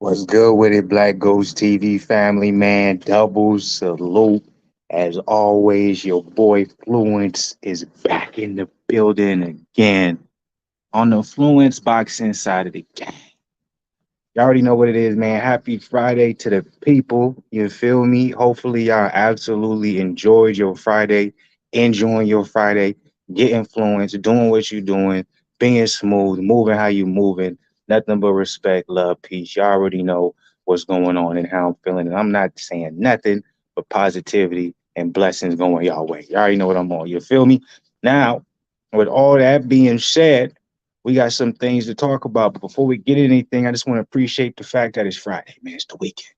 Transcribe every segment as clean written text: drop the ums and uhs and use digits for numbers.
What's good with it, BlakGooseTV family, man? Double salute. As always, your boy Fluence is back in the building again on the Fluenceboxing side of the game. Y'all already know what it is, man. Happy Friday to the people. You feel me? Hopefully, y'all absolutely enjoyed your Friday, enjoying your Friday, getting influenced, doing what you're doing, being smooth, moving how you moving. Nothing but respect, love, peace. Y'all already know what's going on and how I'm feeling. And I'm not saying nothing but positivity and blessings going y'all way. Y'all already know what I'm on. You feel me? Now, with all that being said, we got some things to talk about. But before we get into anything, I just want to appreciate the fact that it's Friday, man. It's the weekend.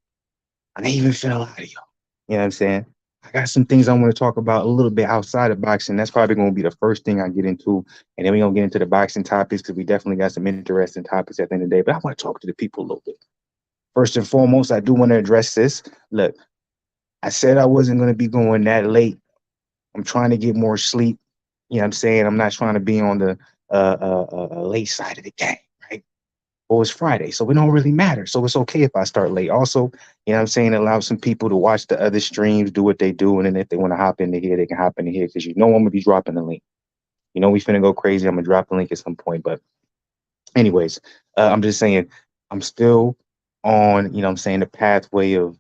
I ain't even finna lie to y'all. You know what I'm saying? I got some things I want to talk about a little bit outside of boxing. That's probably going to be the first thing I get into. And then we're going to get into the boxing topics because we definitely got some interesting topics at the end of the day. But I want to talk to the people a little bit. First and foremost, I do want to address this. Look, I said I wasn't going to be going that late. I'm trying to get more sleep. You know what I'm saying? I'm not trying to be on the late side of the game, right? Well, it's Friday, so it don't really matter. So it's okay if I start late. Also, you know what I'm saying? Allow some people to watch the other streams, do what they do, and then if they want to hop into here, they can hop into here because you know I'm gonna be dropping the link. You know we finna go crazy. I'm gonna drop the link at some point. But anyways, I'm just saying I'm still on, you know what I'm saying, the pathway of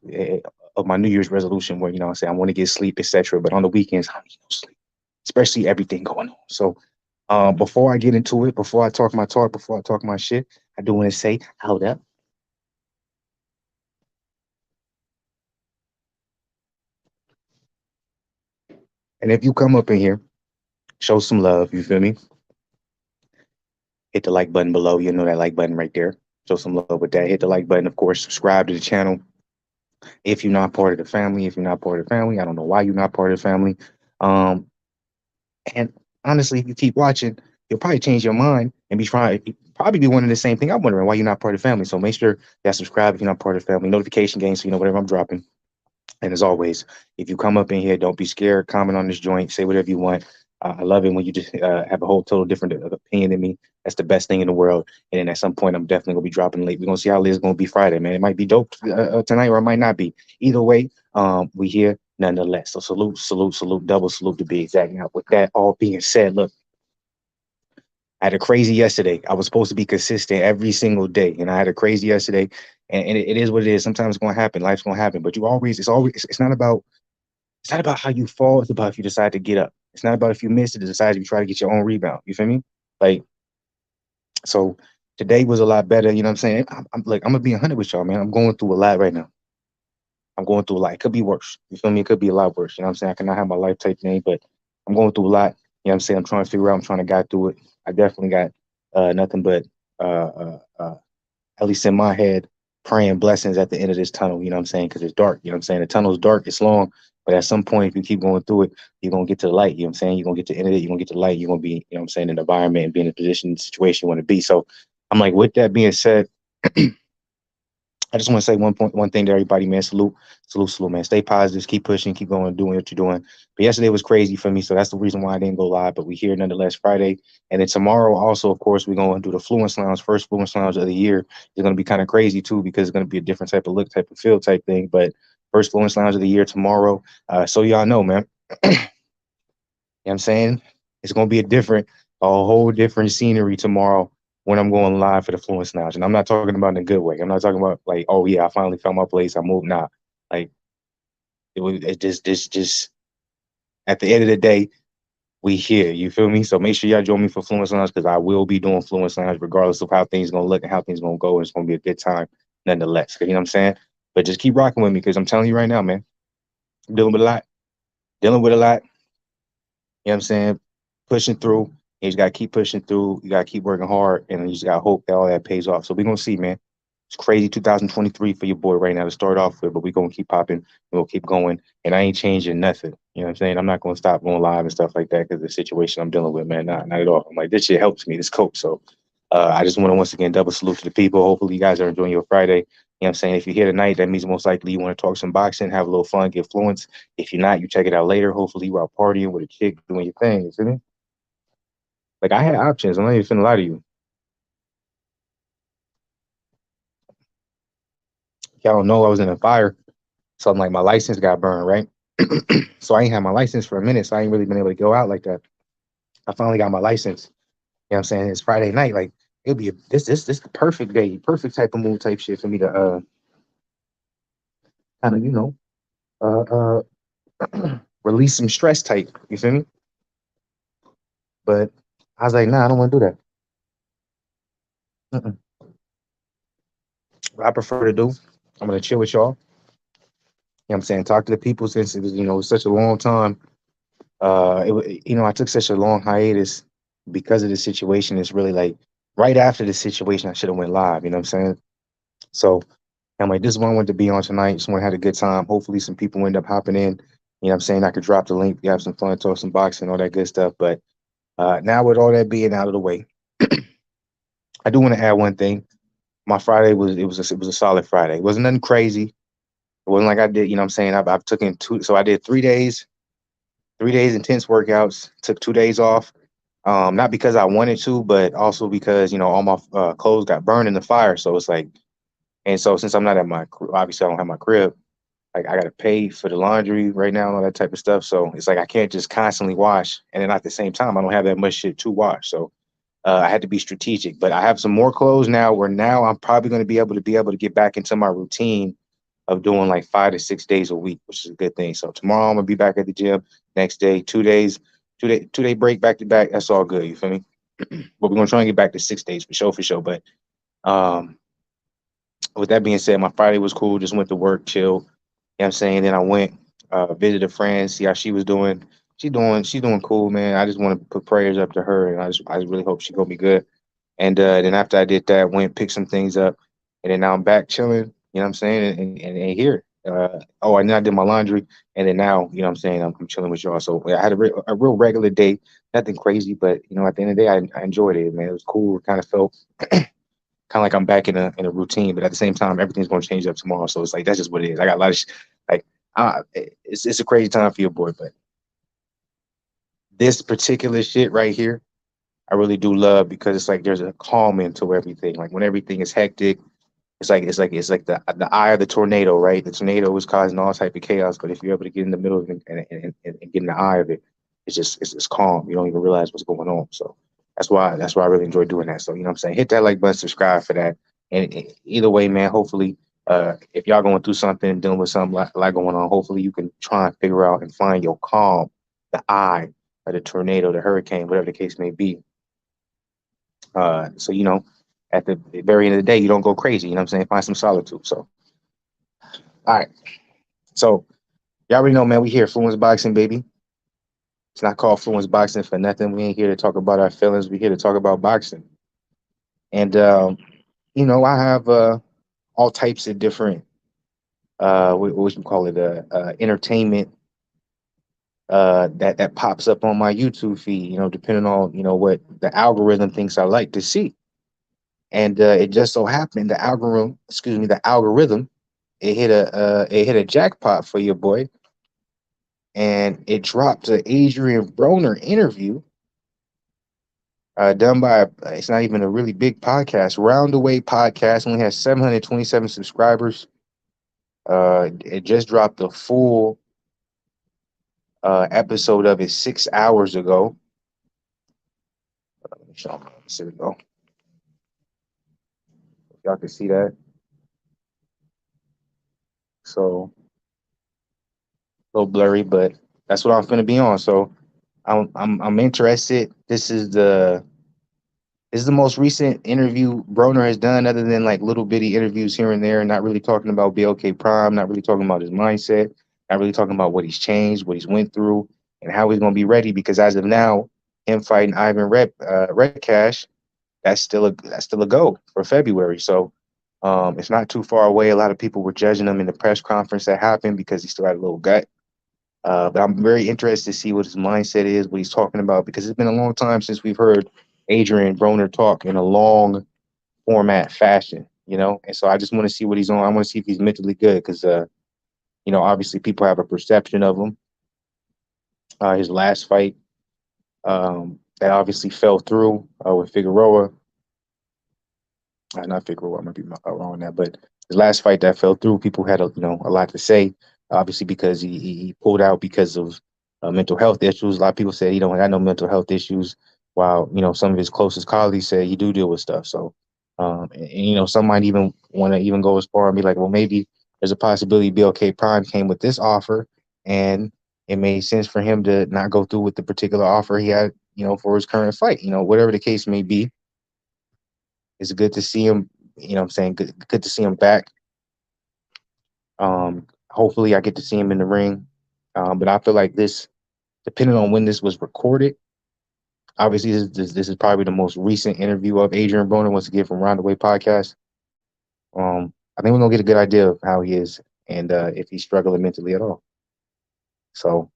my New Year's resolution where, you know what I'm saying, I want to get sleep, etc. But on the weekends, I need no sleep, especially everything going on. So before I get into it, before I talk my talk, before I talk my shit, I do want to say, hold up. And if you come up in here, show some love. You feel me? Hit the like button below. You know that like button right there. Show some love with that. Hit the like button. Of course, subscribe to the channel. If you're not part of the family, if you're not part of the family, I don't know why you're not part of the family. Um, and honestly, if you keep watching, you'll probably change your mind and be trying. Probably be wondering the same thing. I'm wondering why you're not part of the family. So make sure that subscribe if you're not part of the family. Notification game so you know whatever I'm dropping. And as always, if you come up in here, don't be scared. Comment on this joint. Say whatever you want. I love it when you just have a whole total different opinion than me. That's the best thing in the world. And then at some point, I'm definitely gonna be dropping late. We're gonna see how it is gonna be Friday, man. It might be dope tonight, or it might not be. Either way, we here nonetheless. So salute, salute, salute, double salute to be exact. Now, with that all being said, look, I had a crazy yesterday. I was supposed to be consistent every single day, and I had a crazy yesterday. And it is what it is. Sometimes it's gonna happen. Life's gonna happen. But you always, it's not about how you fall. It's about if you decide to get up. It's not about if you miss it. It's decide if you try to get your own rebound. You feel me? Like, so today was a lot better. You know what I'm saying? I'm gonna be 100 with y'all, man. I'm going through a lot right now. I'm going through a lot. It could be worse. You feel me? It could be a lot worse. You know what I'm saying? I cannot have my life type thing, but I'm going through a lot. You know what I'm saying? I'm trying to figure out. I'm trying to guide through it. I definitely got nothing but uh, uh, uh, at least in my head, praying blessings at the end of this tunnel, you know what I'm saying? Because it's dark, you know what I'm saying? The tunnel's dark, it's long, but at some point, if you keep going through it, you're going to get to the light, you know what I'm saying? You're going to get to the end of it, you're going to get to the light, you're going to be, you know what I'm saying, in the environment and be in the position, situation you want to be. So I'm like, with that being said, I just want to say one thing to everybody, man. Salute, salute, salute, man. Stay positive, keep pushing, keep going, doing what you're doing. But yesterday was crazy for me, so that's the reason why I didn't go live. But we here nonetheless Friday, and then tomorrow also, of course, we're going to do the Fluence Lounge, first Fluence Lounge of the year. It's going to be kind of crazy too because it's going to be a different type of look, type of feel, type thing. But first Fluence Lounge of the year tomorrow. So y'all know, man. You know what I'm saying? It's going to be a whole different scenery tomorrow when I'm going live for the Fluence Lounge. And I'm not talking about in a good way. I'm not talking about like, oh yeah, I finally found my place. I moved. Nah, like it just at the end of the day, we here. You feel me? So make sure y'all join me for Fluence Lounge because I will be doing Fluence Lounge regardless of how things gonna look and how things gonna go. It's gonna be a good time nonetheless. You know what I'm saying? But just keep rocking with me because I'm telling you right now, man, I'm dealing with a lot. Dealing with a lot. You know what I'm saying? Pushing through. You just gotta keep pushing through. You gotta keep working hard, and you just gotta hope that all that pays off. So we're gonna see, man. It's crazy 2023 for your boy right now to start off with, but we're gonna keep popping. We'll keep going, and I ain't changing nothing. You know what I'm saying? I'm not gonna stop going live and stuff like that because the situation I'm dealing with, man, not at all. I'm like, this shit helps me. This coach. So I just want to once again double salute to the people. Hopefully, you guys are enjoying your Friday. You know what I'm saying? If you're here tonight, that means most likely you want to talk some boxing, have a little fun, get fluence. If you're not, you check it out later. Hopefully, you out partying with a chick, doing your thing. You see me? Like I had options. I'm not even finna lie to you. y'all don't know I was in a fire. So I'm like, my license got burned, right? So I ain't had my license for a minute, so I ain't really been able to go out like that. I finally got my license. You know what I'm saying? It's Friday night. Like it'll be this the perfect day, perfect type of move type shit for me to kind of, release some stress type. You feel me? But I was like, nah, I don't want to do that. Mm-mm. What I prefer to do, I'm gonna chill with y'all. You know what I'm saying? Talk to the people since it was, such a long time. I took such a long hiatus because of the situation. It's really like right after the situation, I should have went live. You know what I'm saying? So I'm like, this is one I wanted to be on tonight. Just want to have a good time. Hopefully, some people end up hopping in. You know what I'm saying? I could drop the link. We have some fun, talk some boxing, all that good stuff. But now with all that being out of the way, I do want to add one thing. My Friday was a solid Friday. It wasn't nothing crazy. It wasn't like I did. You know what I'm saying? I've taken two. So I did 3 days, 3 days intense workouts. Took 2 days off. Not because I wanted to, but also because all my clothes got burned in the fire. So it's like, and so since I'm not at my, obviously I don't have my crib. Like I gotta pay for the laundry right now and all that type of stuff. So it's like I can't just constantly wash, and then at the same time I don't have that much shit to wash. So I had to be strategic. But I have some more clothes now, where now I'm probably going to be able to get back into my routine of doing like 5 to 6 days a week, which is a good thing. So tomorrow I'm gonna be back at the gym. Next day, 2 days, 2 day break back to back. That's all good. You feel me? But we're gonna try and get back to 6 days for sure, for sure. But um, with that being said, my Friday was cool. Just went to work, chill. You know what I'm saying? Then I went, visited a friend, see how she was doing. She's doing cool, man. I just want to put prayers up to her, and I just really hope she's gonna be good. And then after I did that, went picked some things up, and then now I'm back chilling. You know what I'm saying? And here. Oh, and then I did my laundry, and then now, you know what I'm saying, I'm chilling with y'all. So yeah, I had a real regular day, nothing crazy, but at the end of the day, I enjoyed it, man. It was cool. It kind of felt kind of like I'm back in a routine, but at the same time, everything's going to change up tomorrow. So it's like that's just what it is. I got a lot of like, it's a crazy time for your boy, but this particular shit right here, I really do love because it's like there's a calming to everything. Like when everything is hectic, it's like the eye of the tornado, right? The tornado is causing all type of chaos, but if you're able to get in the middle of it and get in the eye of it, it's calm. You don't even realize what's going on. So that's why I really enjoy doing that. So I'm saying, hit that like button, subscribe for that. And either way, man, hopefully, if y'all going through something, dealing with something like going on, hopefully you can try and figure out and find your calm, the eye of the tornado, the hurricane, whatever the case may be. So at the very end of the day, you don't go crazy. You know what I'm saying? Find some solitude. So, all right. So, y'all already know, man, we here, Fluence Boxing, baby. It's not called Fluence Boxing for nothing. We ain't here to talk about our feelings. We're here to talk about boxing. And, I have all types of different, what you call it, entertainment that pops up on my YouTube feed, depending on, what the algorithm thinks I like to see. And it just so happened the algorithm, it hit a jackpot for your boy, and it dropped an Adrien Broner interview done by it's not even a really big podcast, Roundaway Podcast. Only has 727 subscribers. It just dropped the full episode of it 6 hours ago. Let me show you. Here we go. If y'all can see that. So a little blurry, but that's what I'm going to be on. So I'm interested. This is the most recent interview Broner has done, other than like little bitty interviews here and there, not really talking about BLK Prime, not really talking about his mindset, not really talking about what he's changed, what he's went through, and how he's going to be ready. Because as of now, him fighting Ivan Redcash, that's still a go for February. So it's not too far away. A lot of people were judging him in the press conference that happened because he still had a little gut. But I'm very interested to see what his mindset is, what he's talking about, because it's been a long time since we've heard Adrien Broner talk in a long format fashion, And so I just want to see what he's on. I want to see if he's mentally good because, obviously people have a perception of him. His last fight, that obviously fell through with Figueroa. Not figure I might be wrong on that, but the last fight that fell through, people had a lot to say. Obviously, because he pulled out because of mental health issues. A lot of people said he don't got no mental health issues, while some of his closest colleagues say he do deal with stuff. So, some might even want to even go as far and be like, well, maybe there's a possibility BLK Prime came with this offer, and it made sense for him to not go through with the particular offer he had, for his current fight. Whatever the case may be, it's good to see him. What I'm saying, good to see him back. Hopefully, I get to see him in the ring. But I feel like this, depending on when this was recorded, obviously this is probably the most recent interview of Adrien Broner once again from Roundaway Podcast. I think we're gonna get a good idea of how he is and if he's struggling mentally at all. So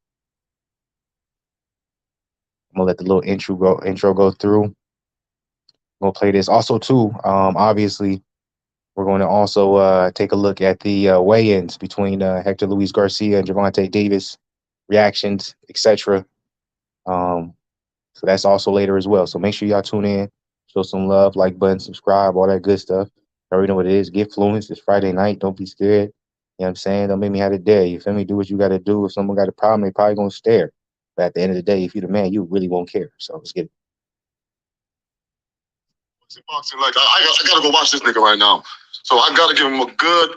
I'm gonna let the little intro go through. I'm gonna play this. Also, too, obviously, we're going to also take a look at the weigh-ins between Hector Luis Garcia and Gervonta Davis, reactions, etc. So that's also later as well. So make sure y'all tune in, show some love, like button, subscribe, all that good stuff. You already know what it is. Get Fluence. It's Friday night. Don't be scared. You know what I'm saying? Don't make me have a day. You feel me? Do what you got to do. If someone got a problem, they probably going to stare. But at the end of the day, if you're the man, you really won't care. So let's get it. Boxing, like I gotta go watch this nigga right now. So I gotta give him a good,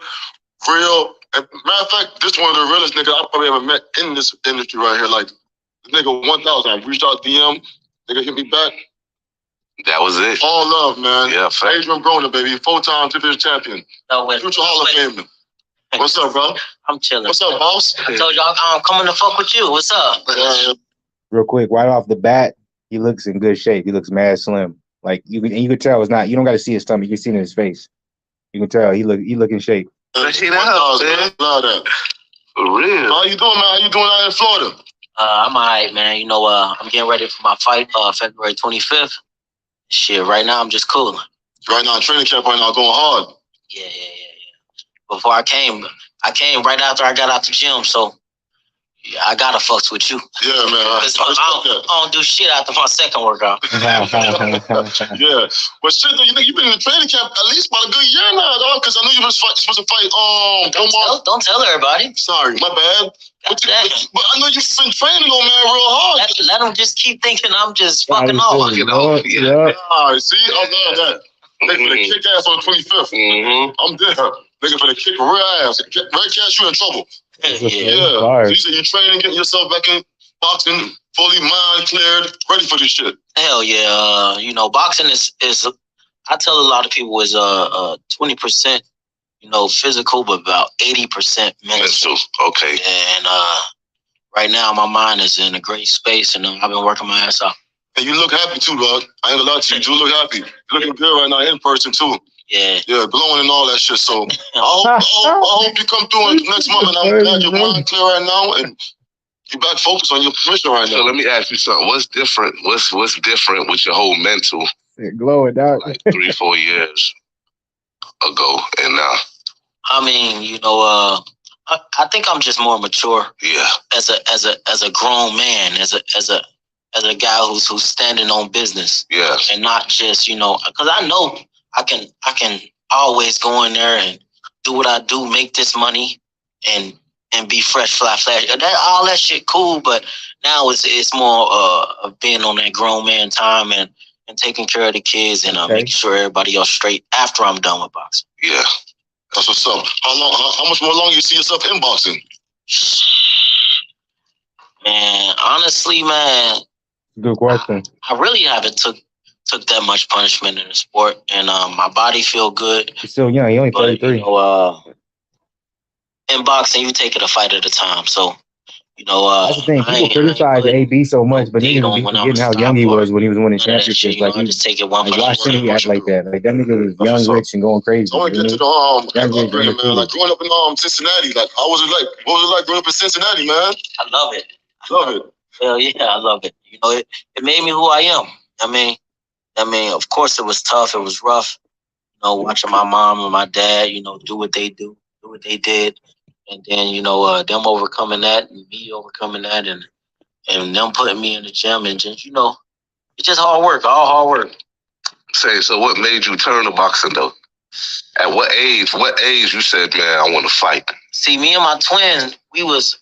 real. Matter of fact, this one of the realest niggas I probably ever met in this industry right here. Like this nigga 1000. I reached out DM, nigga hit me back. That was it. All love, man. Yeah, Adrien Broner, baby, 4-time division champion. No, wait, future Hall of Famer. What's up, bro? I'm chilling. What's up, boss? I told y'all I'm coming to fuck with you. What's up? Real quick, right off the bat, he looks in good shape. He looks mad slim. Like you can tell it's not. You don't got to see his stomach. You can see it in his face. You can tell he look in shape. Love that. For real. How you doing, man? How you doing out in Florida? I'm alright, man. I'm getting ready for my fight, February 25th. Shit, right now I'm just cooling. Right now, training camp right now, going hard. Yeah. Before I came right after I got out the gym, so yeah, I gotta fucks with you. Yeah, man. I don't do shit after my second workout. Yeah. But shit, though, you've been in the training camp at least about a good year now, dog, because I knew you were supposed to fight Don't tell everybody. Sorry, my bad. But I know you've been training on, man, real hard. Let them just keep thinking I'm just fucking off. Yeah. All right, see? I love that. Nigga for the kick ass on the 25th. I'm there. Nigga for the kick real ass. Red Cash, you in trouble. Yeah. So you said you're training, getting yourself back in boxing, fully mind cleared, ready for this shit. Hell yeah. Boxing is I tell a lot of people is 20%, physical, but about 80% mental. Okay. And right now my mind is in a great space, and I've been working my ass off. And you look happy too, dog. I ain't gonna lie to you. You do look happy. You're looking good right now in person too. Yeah, glowing and all that shit. So I hope you come through next month, and I'm glad your mind clear right now, and you back focused on your mission right now. So let me ask you something. What's different? What's different with your whole mental? Glowing out like 3-4 years ago and now. I mean, I think I'm just more mature. Yeah. As a grown man, as a guy who's standing on business. Yeah. And not just because I know I can always go in there and do what I do, make this money, and be fresh, fly, flash. All that shit cool, but now it's more of being on that grown man time and taking care of the kids and making sure everybody else straight after I'm done with boxing. Yeah, that's what's up. How much more longer you see yourself in boxing? Man, honestly, man. Good question. I really haven't took that much punishment in the sport, and my body feel good. You're still young. You only 33. In boxing, you take it a fight at a time. So, that's the thing. People criticize AB so much, but niggas be forgetting how young he was when he was winning championships. Like, he just take it one. Like, watch him act like that. Like, that nigga was young, rich, and going crazy. I want to get to the man. Like, growing up in Cincinnati, like, how was it like? What was it like growing up in Cincinnati, man? I love it. Love it. Hell yeah, I love it. It made me who I am. I mean, of course it was tough. It was rough. Watching my mom and my dad, do what they did. And then, them overcoming that and me overcoming that and them putting me in the gym and just, it's just hard work, all hard work. Say, so what made you turn to boxing though? At what age? What age you said, man, I want to fight? See, me and my twin, we was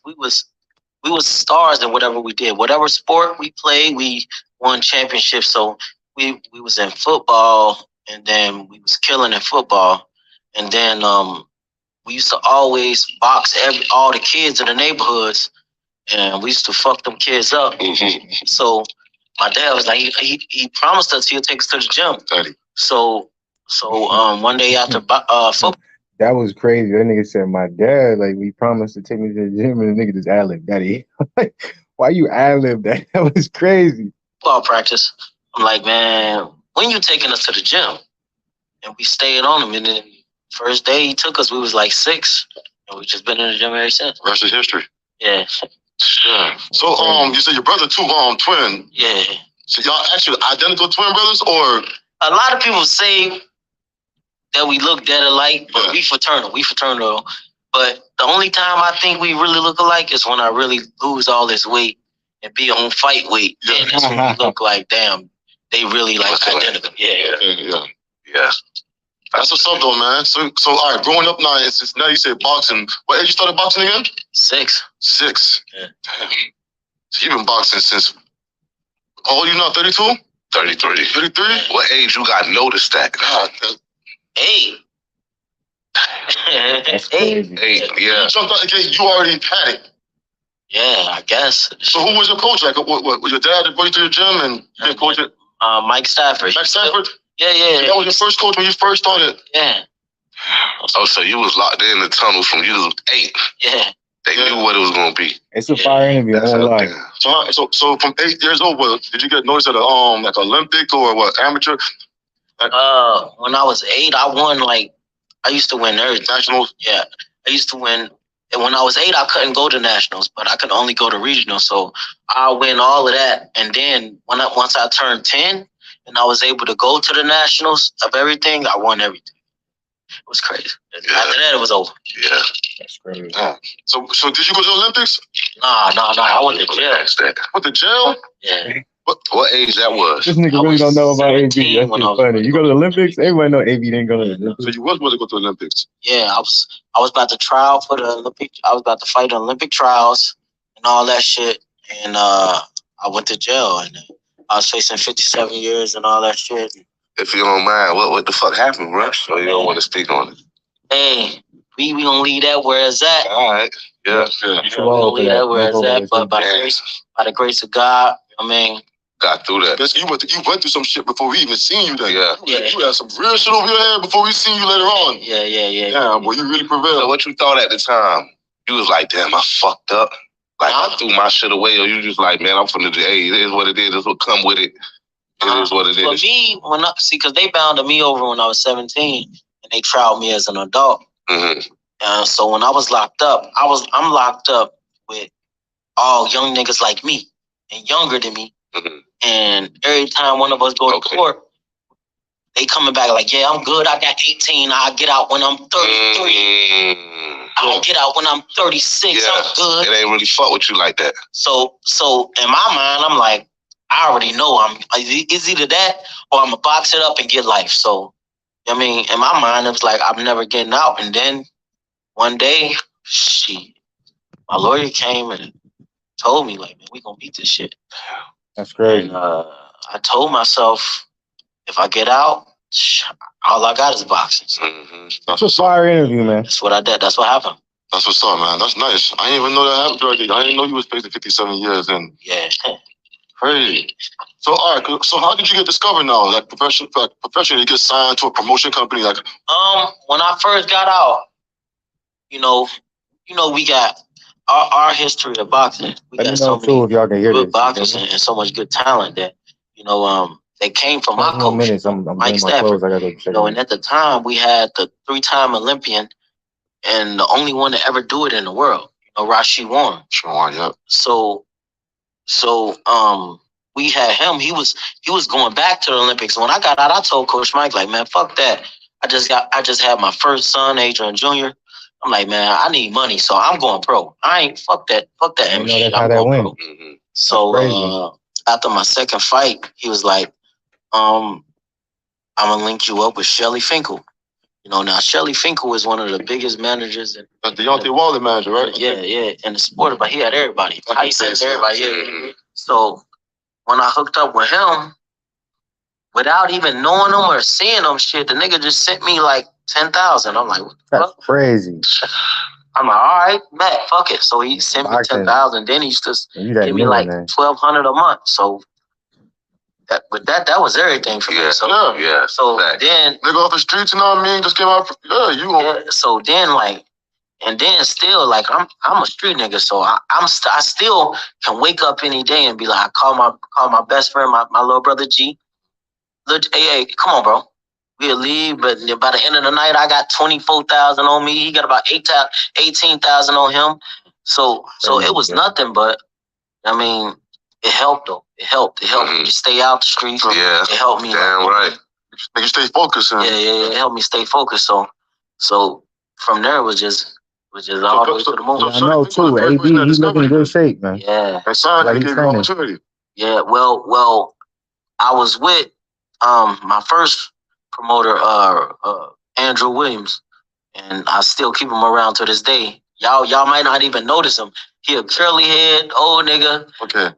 stars in whatever we did. Whatever sport we played, we won championships. So we was in football, and then we was killing in football. And then we used to always box all the kids in the neighborhoods, and we used to fuck them kids up. So my dad was like, he promised us he'll take us to the gym. So one day after football. That was crazy. That nigga said, my dad, like, we promised to take me to the gym, and the nigga just ad-libbed, daddy. Like, why you ad-libbed that? That was crazy. Football practice. I'm like, man, when you taking us to the gym? And we stayed on him. And then first day he took us, we was like 6. And we just been in the gym ever since. Rest is history. Yeah. Yeah. So you said your brother too, twin. Yeah. So y'all actually identical twin brothers, or? A lot of people say that we look dead alike, but we fraternal. But the only time I think we really look alike is when I really lose all this weight and be on fight weight. Yeah. And that's when we look like, damn, they really like identical. Yeah. That's what's up though, man. So all right, growing up now, it's now you say boxing. What age you started boxing again? 6. 6. Yeah. Damn. So you've been boxing since, how old are you now, 32? 33. 33? What age you got noticed that? 8. That's crazy. 8, yeah. You jumped out the gate, you already had it. Yeah, I guess. So who was your coach? Like, what was your dad that brought you to the gym and you coach it? Mike Stafford. Mike Stafford? Yeah. That was your first coach when you first started? Yeah. Oh, so you was locked in the tunnel from you was 8. Yeah. They knew what it was going to be. It's a fire interview. I won't lie. So from 8 years old, did you get noticed at like Olympic or what, amateur? When I was 8, I won I used to win everything. Nationals? Yeah. I used to win. And when I was 8, I couldn't go to nationals, but I could only go to regional. So I win all of that. And then once I turned 10 and I was able to go to the nationals of everything, I won everything. It was crazy. Yeah. After that, it was over. Yeah. That's crazy. Yeah. So did you go to the Olympics? Nah. I went to jail. Went to jail? Yeah. What age that was? This nigga really don't know about AB. That's just funny. You go to the Olympics? Everybody know AB didn't go to the Olympics. So you was about to go to the Olympics? Yeah, I was about to trial for the Olympic. I was about to fight in Olympic trials and all that shit. And I went to jail and I was facing 57 years and all that shit. If you don't mind, what the fuck happened, bro? So you don't want to speak on it. Hey, we gonna leave that where it's at. All right. Yeah. We gonna leave that where it's at. But by the grace of God, I mean, got through that. You went through some shit before we even seen you there. Yeah. You had some real shit over your head before we seen you later on. Yeah. Yeah, boy, you really prevailed. So what you thought at the time? You was like, damn, I fucked up. Like, I threw my shit away, or you just like, man, I'm finna do, hey, it is what it is. This will come with it. It is what it is. For me, because they bounded me over when I was 17, and they trialed me as an adult. Mm-hmm. So when I was locked up, I'm locked up with all young niggas like me and younger than me. Mm-hmm. And every time one of us go to court, they coming back like, yeah, I'm good. I got 18. I'll get out when I'm 33. I'll get out when I'm 36. Yeah. I'm good. It ain't really fuck with you like that. So in my mind, I'm like, I already know it's either that or I'm going to box it up and get life. So, I mean, in my mind, it was like, I'm never getting out. And then one day, my lawyer came and told me, like, man, we going to beat this shit. That's crazy. And I told myself, if I get out, all I got is boxing. So that's a fire interview, man. That's what I did. That's what happened. That's what's up, man. That's nice. I didn't even know that happened already. I didn't know you was facing 57 years. And yeah. Crazy. So, all right. So how did you get discovered now? Like professionally, you get signed to a promotion company? Like, when I first got out, you know, we got our history of boxing. We got so many if y'all can hear good boxers and so much good talent that, they came from my coach, Mike Stafford. And at the time, we had the 3-time Olympian and the only one to ever do it in the world, Rashid Warren. Yep. So we had him. He was going back to the Olympics. When I got out, I told Coach Mike, like, man, fuck that. I just had my first son, Adrien Jr. I'm like, man, I need money, so I'm going pro. I ain't fuck that shit. I'm going pro. Mm-hmm. So after my second fight, he was like, I'm gonna link you up with Shelly Finkel. You know, now Shelly Finkel is one of the biggest managers. That's Deontay Wilder manager, right? Yeah, in the sport, but he had everybody. He said everybody. Yeah. So when I hooked up with him, without even knowing him or seeing him, shit, the nigga just sent me like 10,000. I'm like, what the That's fuck? crazy. I'm like, all right, bet, fuck it. So he sent me 10,000. Then he just gave me like 1,200 a month. So that was everything for me. So yeah. So then nigga off the streets, you know what I mean? Just came out. So then and then still like I'm a street nigga, so I still can wake up any day and be like, I call my best friend, my little brother G. Look, hey, come on, bro. We'll leave, but by the end of the night, I got 24,000 on me. He got about 18,000 on him. So it was nothing, but I mean, it helped though. It helped me to stay out the streets. Yeah, it helped me. Damn right. Make you stay focused. Yeah, it helped me stay focused. So from there it was just all the way to the moon. I know too. AB, he's looking in good shape, man. Yeah. And Son gave you opportunity. Yeah. Well, I was with my first promoter, Andrew Williams, and I still keep him around to this day. Y'all might not even notice him. He a curly head, old nigga,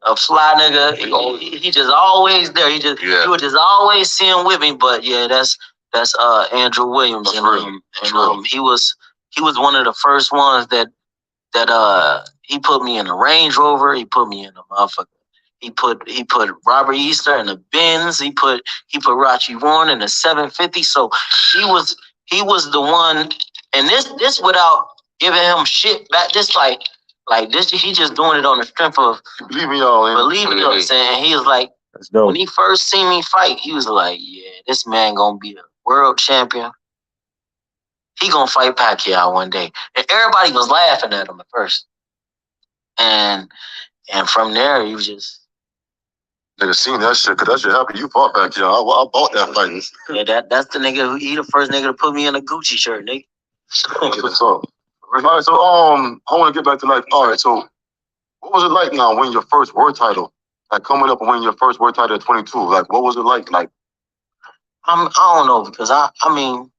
a fly nigga. He just always there. You would just always see him with me. But yeah, that's Andrew Williams, and he was one of the first ones that he put me in a Range Rover. He put me in a motherfucker. He put Robert Easter in a Benz. He put Rachi Warren in a 750. So he was the one, and this without giving him shit back. Just like this, he just doing it on the strength of believing y'all. Believing us. And he was like, when he first seen me fight, he was like, yeah, this man gonna be a world champion. He gonna fight Pacquiao one day. And everybody was laughing at him at first. And from there, he was just. Nigga seen that shit, cause that shit happened. You fought Pacquiao. I bought that fight. Yeah, that's the nigga he the first nigga to put me in a Gucci shirt, nigga. What's up? All right, so I want to get back to like, all right, so what was it like now winning your first world title? Like coming up and winning your first world title at 22. Like, what was it like? Like, I don't know, because I mean,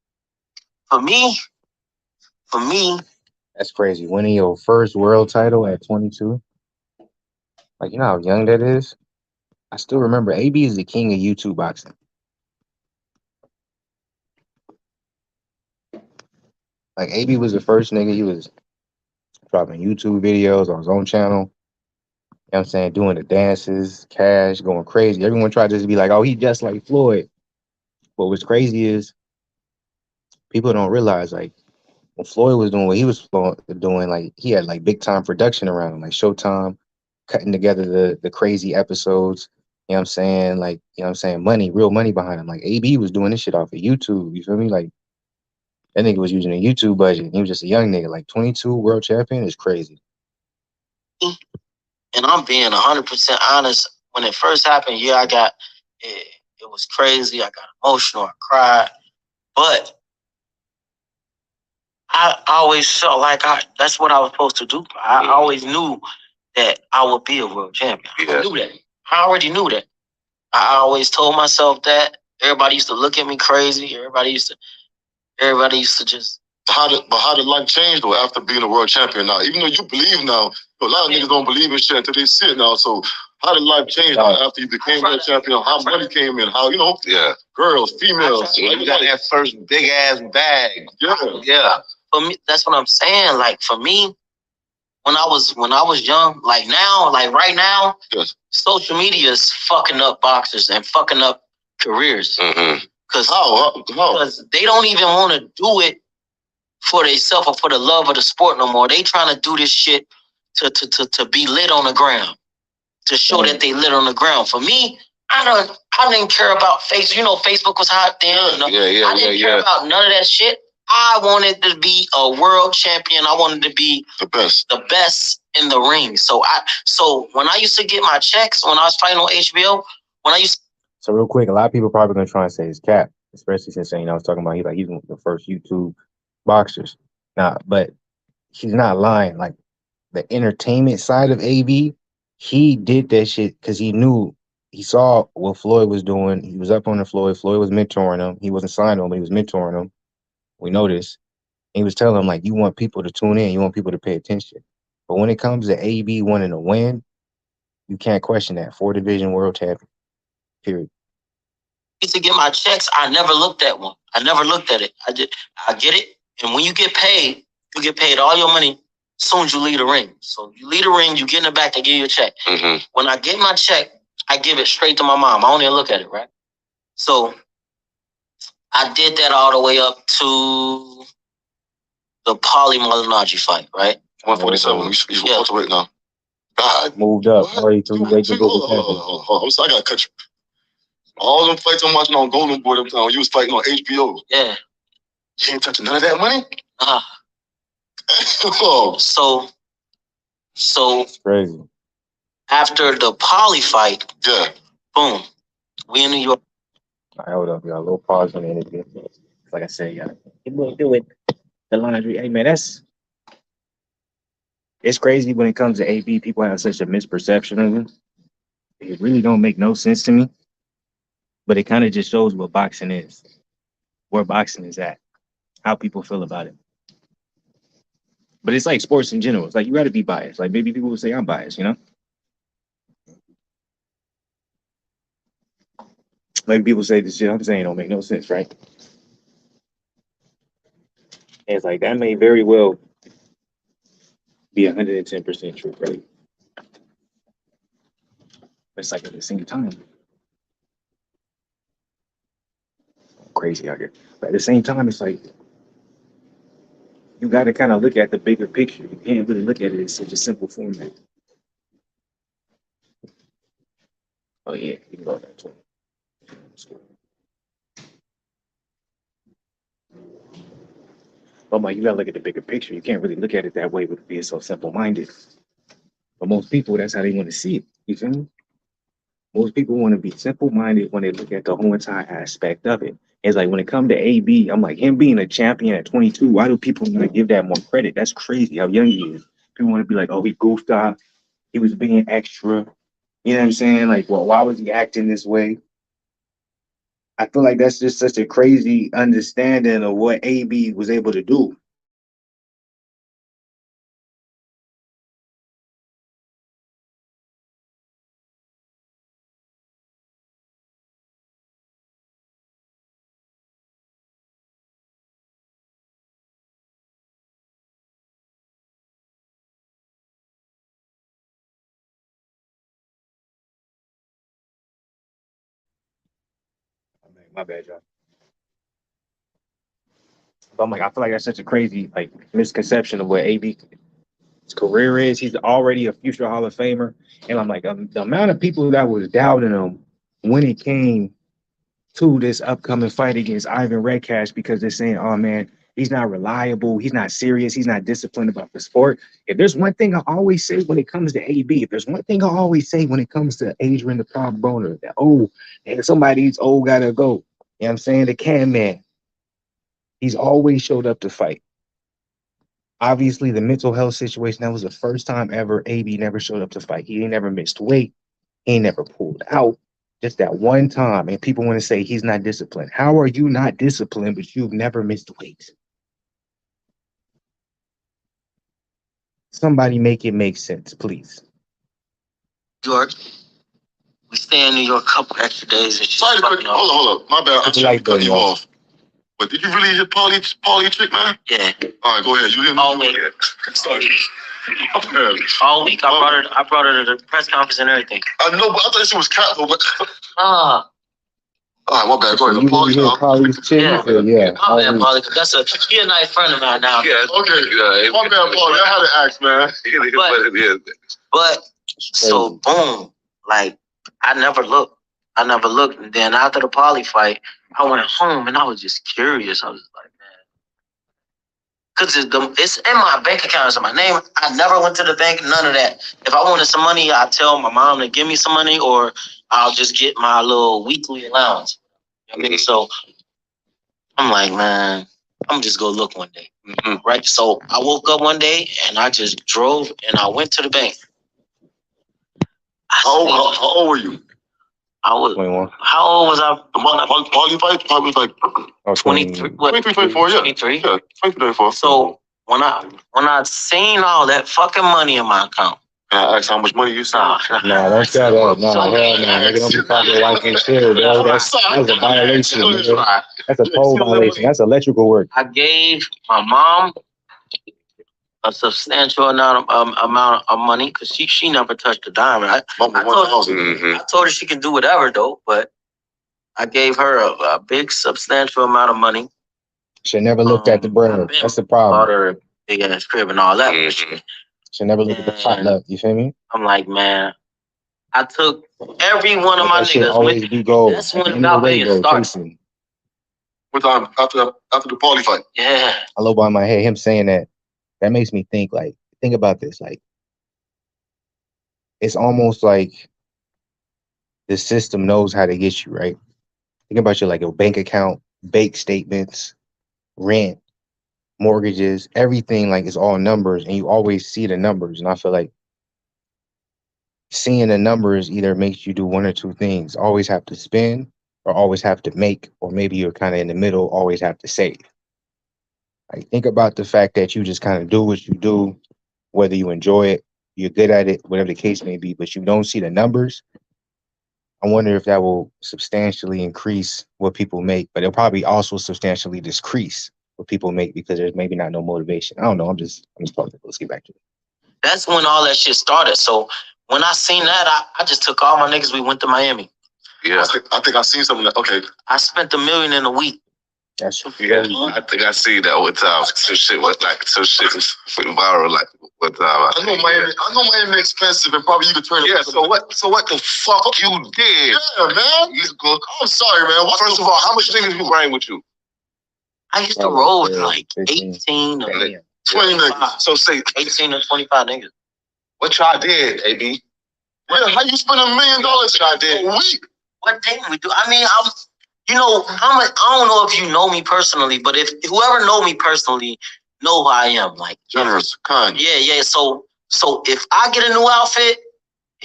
for me, that's crazy. Winning your first world title at 22. Like, you know how young that is? I still remember AB is the king of YouTube boxing. Like, AB was the first nigga. He was dropping YouTube videos on his own channel. You know what I'm saying? Doing the dances, cash, going crazy. Everyone tried to just be like, oh, he just like Floyd. But what's crazy is people don't realize, like, when Floyd was doing what he was doing, like, he had, like, big-time production around him, like Showtime, cutting together the crazy episodes. You know what I'm saying? Like, you know what I'm saying? Money, real money behind him. Like, AB was doing this shit off of YouTube. You feel me? Like, that nigga was using a YouTube budget. He was just a young nigga. Like, 22 world champion is crazy. And I'm being 100% honest. When it first happened, yeah, I got it. It was crazy. I got emotional. I cried. But I always felt like that's what I was supposed to do. I always knew that I would be a world champion. I knew that. I already knew that. I always told myself that. Everybody used to look at me crazy. Everybody used to just. How did life change though after being a world champion now? Even though you believe now, a lot of niggas don't believe in shit until they see it now. So how did life change now after you became world champion? How money came in? How, girls, females. You got that first big ass bag. Yeah. For me, that's what I'm saying. Like, for me, when I was young, like now, like right now, yes, social media is fucking up boxers and fucking up careers. Because they don't even want to do it for themselves or for the love of the sport no more. They trying to do this shit to be lit on the ground, to show that they lit on the ground. For me, I didn't care about Facebook. Facebook was hot then. I didn't care about none of that shit. I wanted to be a world champion. I wanted to be the best in the ring. So when I used to get my checks when I was fighting on HBO, So real quick, a lot of people probably gonna try and say it's cap, especially since I was talking about he's one of the first YouTube boxers. Nah, but he's not lying. Like, the entertainment side of AB, he did that shit because he knew he saw what Floyd was doing. He was up on the Floyd. Floyd was mentoring him. He wasn't signed to him, but he was mentoring him. We know this. He was telling him, like, you want people to tune in. You want people to pay attention. But when it comes to AB wanting to win, you can't question that. 4-division world champion. Period. To get my checks, I never looked at one. I never looked at it. I get it. And when you get paid all your money as soon as you leave the ring. So you leave the ring, you get in the back, they give you a check. Mm-hmm. When I get my check, I give it straight to my mom. I don't even look at it, right? So I did that all the way up to the Paulie Malignaggi fight, right? 147. He's welterweight now. God. Moved up. Hold on. I'm sorry, I gotta cut you. All them fights I'm watching on Golden Boy, you was fighting on HBO. Yeah. You ain't touching none of that money? So crazy. After the Paulie fight, yeah, boom, we in New York. All right, hold up, y'all. A little pause on the interview. Like I said, y'all, people do it. The laundry. Hey, man, it's crazy when it comes to AB. People have such a misperception of him. It really don't make no sense to me. But it kind of just shows what boxing is, where boxing is at, how people feel about it. But it's like sports in general. It's like you got to be biased. Like maybe people will say I'm biased, you know? Like people say this shit I'm saying don't make no sense, right? And it's like that may very well be 110% true, right? But it's like at the same time, crazy out here. But at the same time, it's like you got to kind of look at the bigger picture. You can't really look at it in such a simple format. Oh yeah, you can go there too. But Mike, you gotta look at the bigger picture. You can't really look at it that way with being so simple-minded. But most people, that's how they want to see it. You feel me? Most people want to be simple-minded when they look at the whole entire aspect of it. It's like when it comes to AB, I'm like, him being a champion at 22, why do people want to give that more credit? That's crazy how young he is. People want to be like, oh, he goofed off. He was being extra. You know what I'm saying? Like, well, why was he acting this way? I feel like that's just such a crazy understanding of what AB was able to do. My bad, y'all. But I'm like, I feel like that's such a crazy like misconception of what AB's career is. He's already a future Hall of Famer, and I'm like, the amount of people that was doubting him when it came to this upcoming fight against Ivan Redcash because they're saying, "Oh man, he's not reliable. He's not serious. He's not disciplined about the sport." If there's one thing I always say when it comes to AB, if there's one thing I always say when it comes to Adrien the Prime Broner, that and somebody's old gotta go. You know what I'm saying? The can man. He's always showed up to fight. Obviously, the mental health situation, that was the first time ever AB never showed up to fight. He ain't never missed weight. He ain't never pulled out. Just that one time. And people want to say he's not disciplined. How are you not disciplined, but you've never missed weight? Somebody make it make sense, please. York. We stay in New York a couple extra days. Sorry to cut you. Hold up. My bad. I'm trying to cut you off. But did you really hit Paulie chick, man? Yeah. All right, go ahead. You didn't. All week. Sorry. All week. I brought her to the press conference and everything. I know, but I thought she was capital. But all right, my bad. Go ahead. Paulie's chick. Yeah. My bad, Paulie, because he a nice friend of mine now. Yeah. Okay. My bad, Paulie. I had to ask, man. But so boom, like I never looked. And then after the Paulie fight, I went home and I was just curious. I was like, man, because it's in my bank account, it's in my name. I never went to the bank, none of that. If I wanted some money, I'd tell my mom to give me some money, or I'll just get my little weekly allowance. You know what I mean? So I'm like, man, I'm just gonna look one day. Right? So I woke up one day and I just drove and I went to the bank. How old were you? I was 21. How old was I? The Marley fight probably was like 23. What? 23, 24, yeah. 23. Yeah, 23, 24. So when I seen all that fucking money in my account, I asked how much money you saw. No, don't say that. No, hell no. Nigga, don't be talking like and chill, bro. That's a violation, nigga. That's a toll violation. That's electrical work. I gave my mom a substantial amount of money because she never touched a dime. I told her she can do whatever though, but I gave her a big substantial amount of money. She never looked at the bread. That's the problem. Bought her a big ass crib and all that. She never looked at the potluck. You feel me? I'm like, man, I took every one of my niggas. Always be gold. That's when Galvania started. What time? After the Paulie fight. Yeah. I love behind my head. Him saying that makes me think. Like, think about this. Like, it's almost like the system knows how to get you, right? Think about your like a bank account, bank statements, rent, mortgages, everything. Like, it's all numbers, and you always see the numbers. And I feel like seeing the numbers either makes you do one or two things: always have to spend, or always have to make, or maybe you're kind of in the middle, always have to save. Like, think about the fact that you just kind of do what you do, whether you enjoy it, you're good at it, whatever the case may be, but you don't see the numbers. I wonder if that will substantially increase what people make, but it'll probably also substantially decrease what people make because there's maybe not no motivation. I don't know. I'm just talking. Let's get back to it. That's when all that shit started. So when I seen that, I just took all my niggas. We went to Miami. Yeah, I think I seen something like, okay. I spent $1 million in a week. That's yeah. I think I see that one time. Some shit was viral like one time. I know Miami expensive and probably you could turn it. Yeah. So what the fuck you did? Yeah, man. I'm sorry, man. First of all, how much niggas you bring with you? I used to roll with like 18 or 20 niggas. So say 18 or 25 niggas. What y'all did, AB? Yeah, how you spend $1 million y'all did a week? What didn't we do? I mean, I don't know if you know me personally, but if whoever know me personally know who I am. Like generous, kind. Yeah. So if I get a new outfit,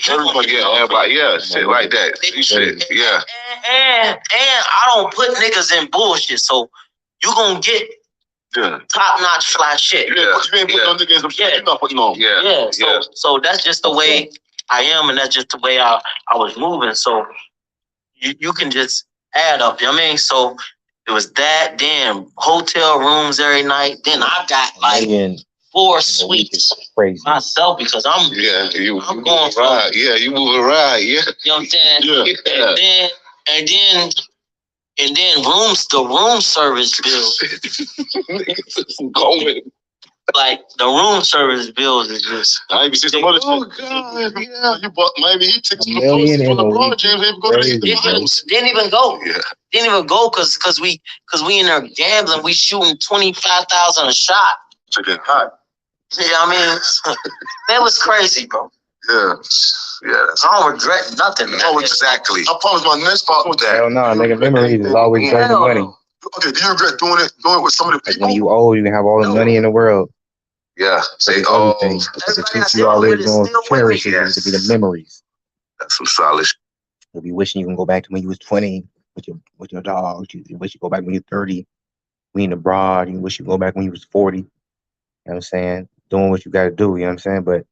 everybody, shit like that. Shit, yeah. And I don't put niggas in bullshit. So you gonna get top notch fly shit. Yeah, but you ain't putting no niggas in some shit. You're not putting on. Yeah. So that's just the way I am, and that's just the way I was moving. So you can just add up, you know what I mean? So it was that, damn, hotel rooms every night. Then I got like 4 suites myself because I'm going for ride. Yeah, you moving ride, yeah. You know what I'm saying? Yeah. And then the room service bills. Like the room service bills is just. I even see some other shit. Oh God, yeah. You bought Miami. He took some clothes from LeBron James. Didn't even go. Yeah. Didn't even go because we in there gambling. We shooting 25,000 a shot. Chicken hot. Yeah, I mean, that was crazy, bro. Yeah. Yeah. I don't regret nothing. Oh, exactly. I promise my next part with that. Hell no, nigga. Memories is always better than money. Okay, do you regret doing it with some of the people? Like when you old, you can have all the money in the world. Yeah. Say, everything. But the truth you always gonna cherish is to be the memories. That's some solid shit. You'll be wishing you can go back to when you was 20 with your dog. You wish you go back when you're 30, being abroad. You wish you go back when you was 40. You know what I'm saying? Doing what you gotta do, you know what I'm saying? But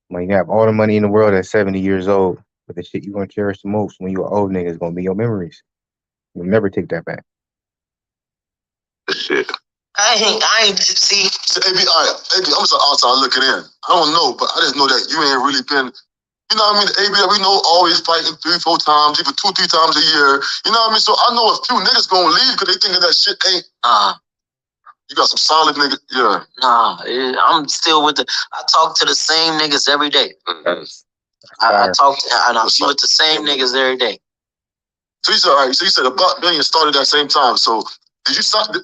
when you have all the money in the world at 70 years old, but the shit you're gonna cherish the most when you're an old nigga is gonna be your memories. You'll never take that back. Shit. I ain't see. So, AB, all right, AB, I'm just outside looking in. I don't know, but I just know that you ain't really been, you know what I mean? AB, we know always fighting 3-4 times, even 2-3 times a year. You know what I mean? So I know a few niggas gonna leave because they thinking that shit ain't. You got some solid niggas, yeah. Nah, I'm still with I talk to the same niggas every day. I talk to, and I'm with the same niggas every day. So you said, all right, so you said $1 billion started at the same time. So did you start,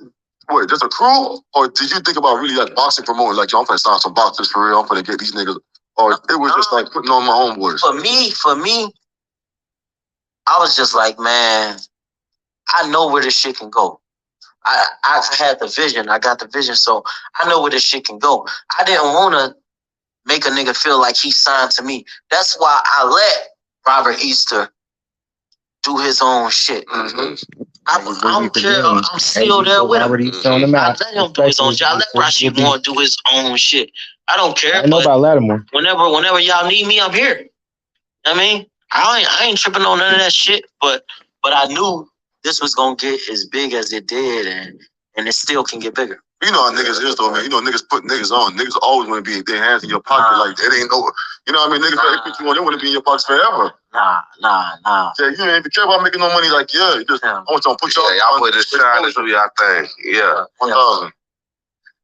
wait, just a crew? Or did you think about really like boxing promoting? Like, yo, I'm gonna start some boxers for real. I'm gonna get these niggas. Or it was just like putting on my homeboys? For me, I was just like, man, I know where this shit can go. I had the vision. I got the vision. So I know where this shit can go. I didn't want to make a nigga feel like he signed to me. That's why I let Robert Easter do his own shit. Mm-hmm. I don't care. I'm still there with him. I let him do his own shit. I let Rashid Moore do his own shit. I don't care. I know about Lattimore. Whenever y'all need me, I'm here. I mean, I ain't tripping on none of that shit. But I knew this was gonna get as big as it did, and it still can get bigger. You know how niggas is though, man. You know niggas put niggas on. Niggas always want to be their hands in your pocket. Like it ain't no. You know what I mean? Niggas they put you on. They want to be in your pockets forever. Nah. Yeah, you ain't even care about making no money. Like you just I want y'all to put y'all. Yeah, y'all put this shine and do y'all thing. Yeah. 1,000.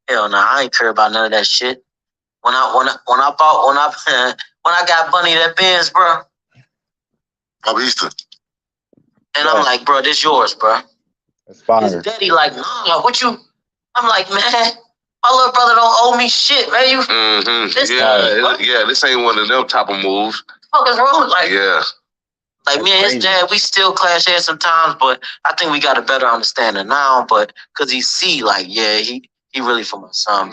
Hell no, I ain't care about none of that shit. When I got Bunny that Benz, bro. I'm Easter. And I'm like, bro, this yours, bro. That's fire. His daddy like, nah, what you? I'm like, man, my little brother don't owe me shit, man. You, this ain't one of them type of moves. What the fuck is wrong? Like, yeah. Like me and his dad, we still clash heads sometimes, but I think we got a better understanding now. But because he see, like, yeah, he really for my son,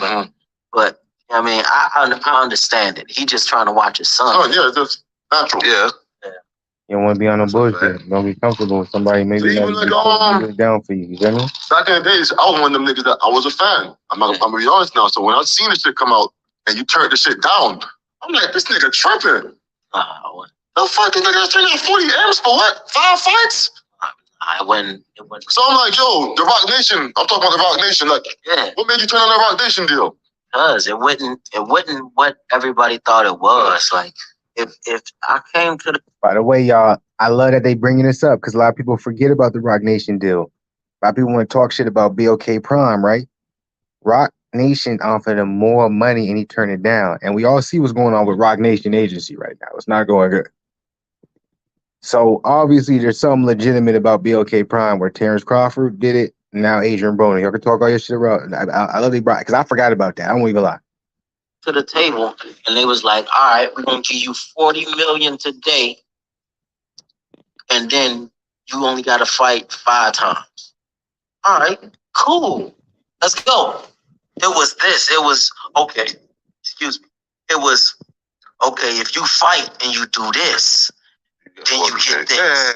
but I mean, I understand it. He just trying to watch his son. Oh yeah, it's just natural. Yeah. You don't want to be on no bullshit. Don't be comfortable with somebody maybe not down for you. You know what I mean? Back in the days, I was one of them niggas that I was a fan. I'm gonna be honest now. So when I seen this shit come out and you turned the shit down, I'm like, this nigga tripping. The fucking nigga turning out 40 M's for what? 5 fights? It wasn't. So I'm like, yo, the Rock Nation. I'm talking about the Rock Nation. Like, what made you turn on the Rock Nation deal? Because it wasn't what everybody thought it was. Like, if I came to the. By the way, y'all, I love that they bringing this up because a lot of people forget about the Rock Nation deal. A lot of people want to talk shit about BLK Prime, right? Rock Nation offered him more money and he turned it down. And we all see what's going on with Rock Nation Agency right now. It's not going good. So obviously there's something legitimate about BLK Prime where Terrence Crawford did it. And now Adrien Broner. Y'all can talk all your shit about. I love they brought because I forgot about that. I won't even lie. To the table and they was like, all right, we're gonna give you 40 million today, and then you only gotta fight 5 times. All right, cool. Let's go. It was okay. Excuse me. It was okay, if you fight and you do this, then you get this.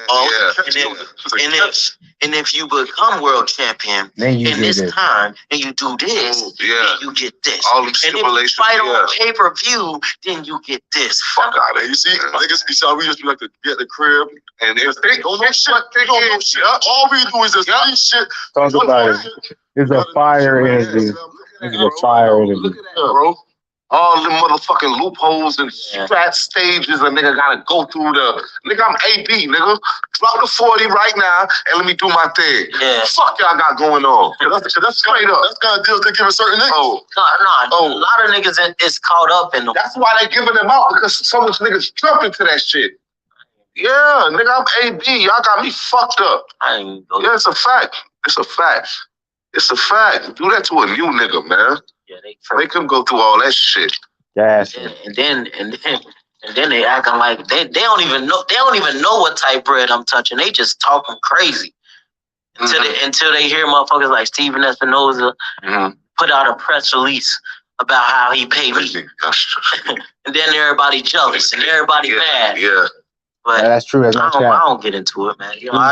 And if you become world champion in this time and you do this, then you get this. All them and if you fight on pay-per-view, then you get this. Fuck out of here. You see, niggas be we just be like to get the crib and if they don't know shit, they don't know shit. All we do is just see shit. Talk about it. It's a fire energy. It's a fire energy. Look at that, bro. All them motherfucking loopholes and strat stages a nigga gotta go through the nigga. I'm AB, nigga. Drop the 40 right now and let me do my thing. Yeah. Fuck y'all got going on. That's straight up. That's kind of deals they give a certain niggas. A lot of niggas is caught up in them. That's why they giving them out because so much niggas jump into that shit. Yeah, nigga, I'm AB. Y'all got me fucked up. Yeah, it's a fact. It's a fact. It's a fact. Do that to a new nigga, man. Yeah, they couldn't go through all that shit. Yes. And then they acting like they don't even know what type bread I'm touching. They just talking crazy until they hear motherfuckers like Steven Espinoza put out a press release about how he paid me, and then everybody jealous and everybody mad. Yeah. But that's true. That's not I don't get into it, man. You know,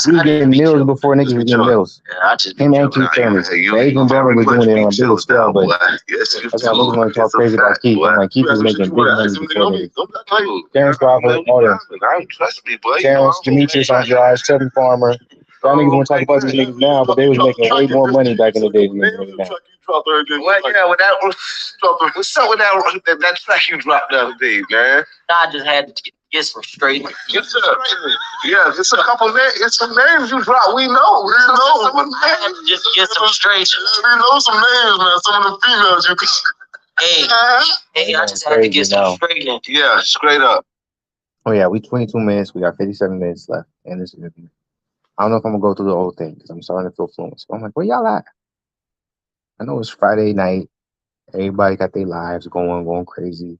we getting meals before niggas was getting meals. Yeah, I just him and Keith Turner. Adrien Broner was doing it on a bigger scale, but that's why niggas want to talk crazy about Keith. I'm like, Keith was making big money before niggas. Terrence Crawford, all them. Trust me, boy. Terrence, Demetrius Andrade, Kevin Farmer. Y'all niggas want to talk about these niggas now, but they was making way more money back in the day than they do now. What's up with that track you dropped the other day, man? I just had to get some straight. It's a couple names. It's some names you dropped. We know. Just get some straight. We know some names, man. Some of the females you can. Hey, I just had to get some straight in. Yeah, straight up. Oh yeah, we 22 minutes. We got 57 minutes left, and this interview. I don't know if I'm gonna go through the whole thing because I'm starting to feel fluent. So I'm like, where y'all at? I know it's Friday night. Everybody got their lives going crazy.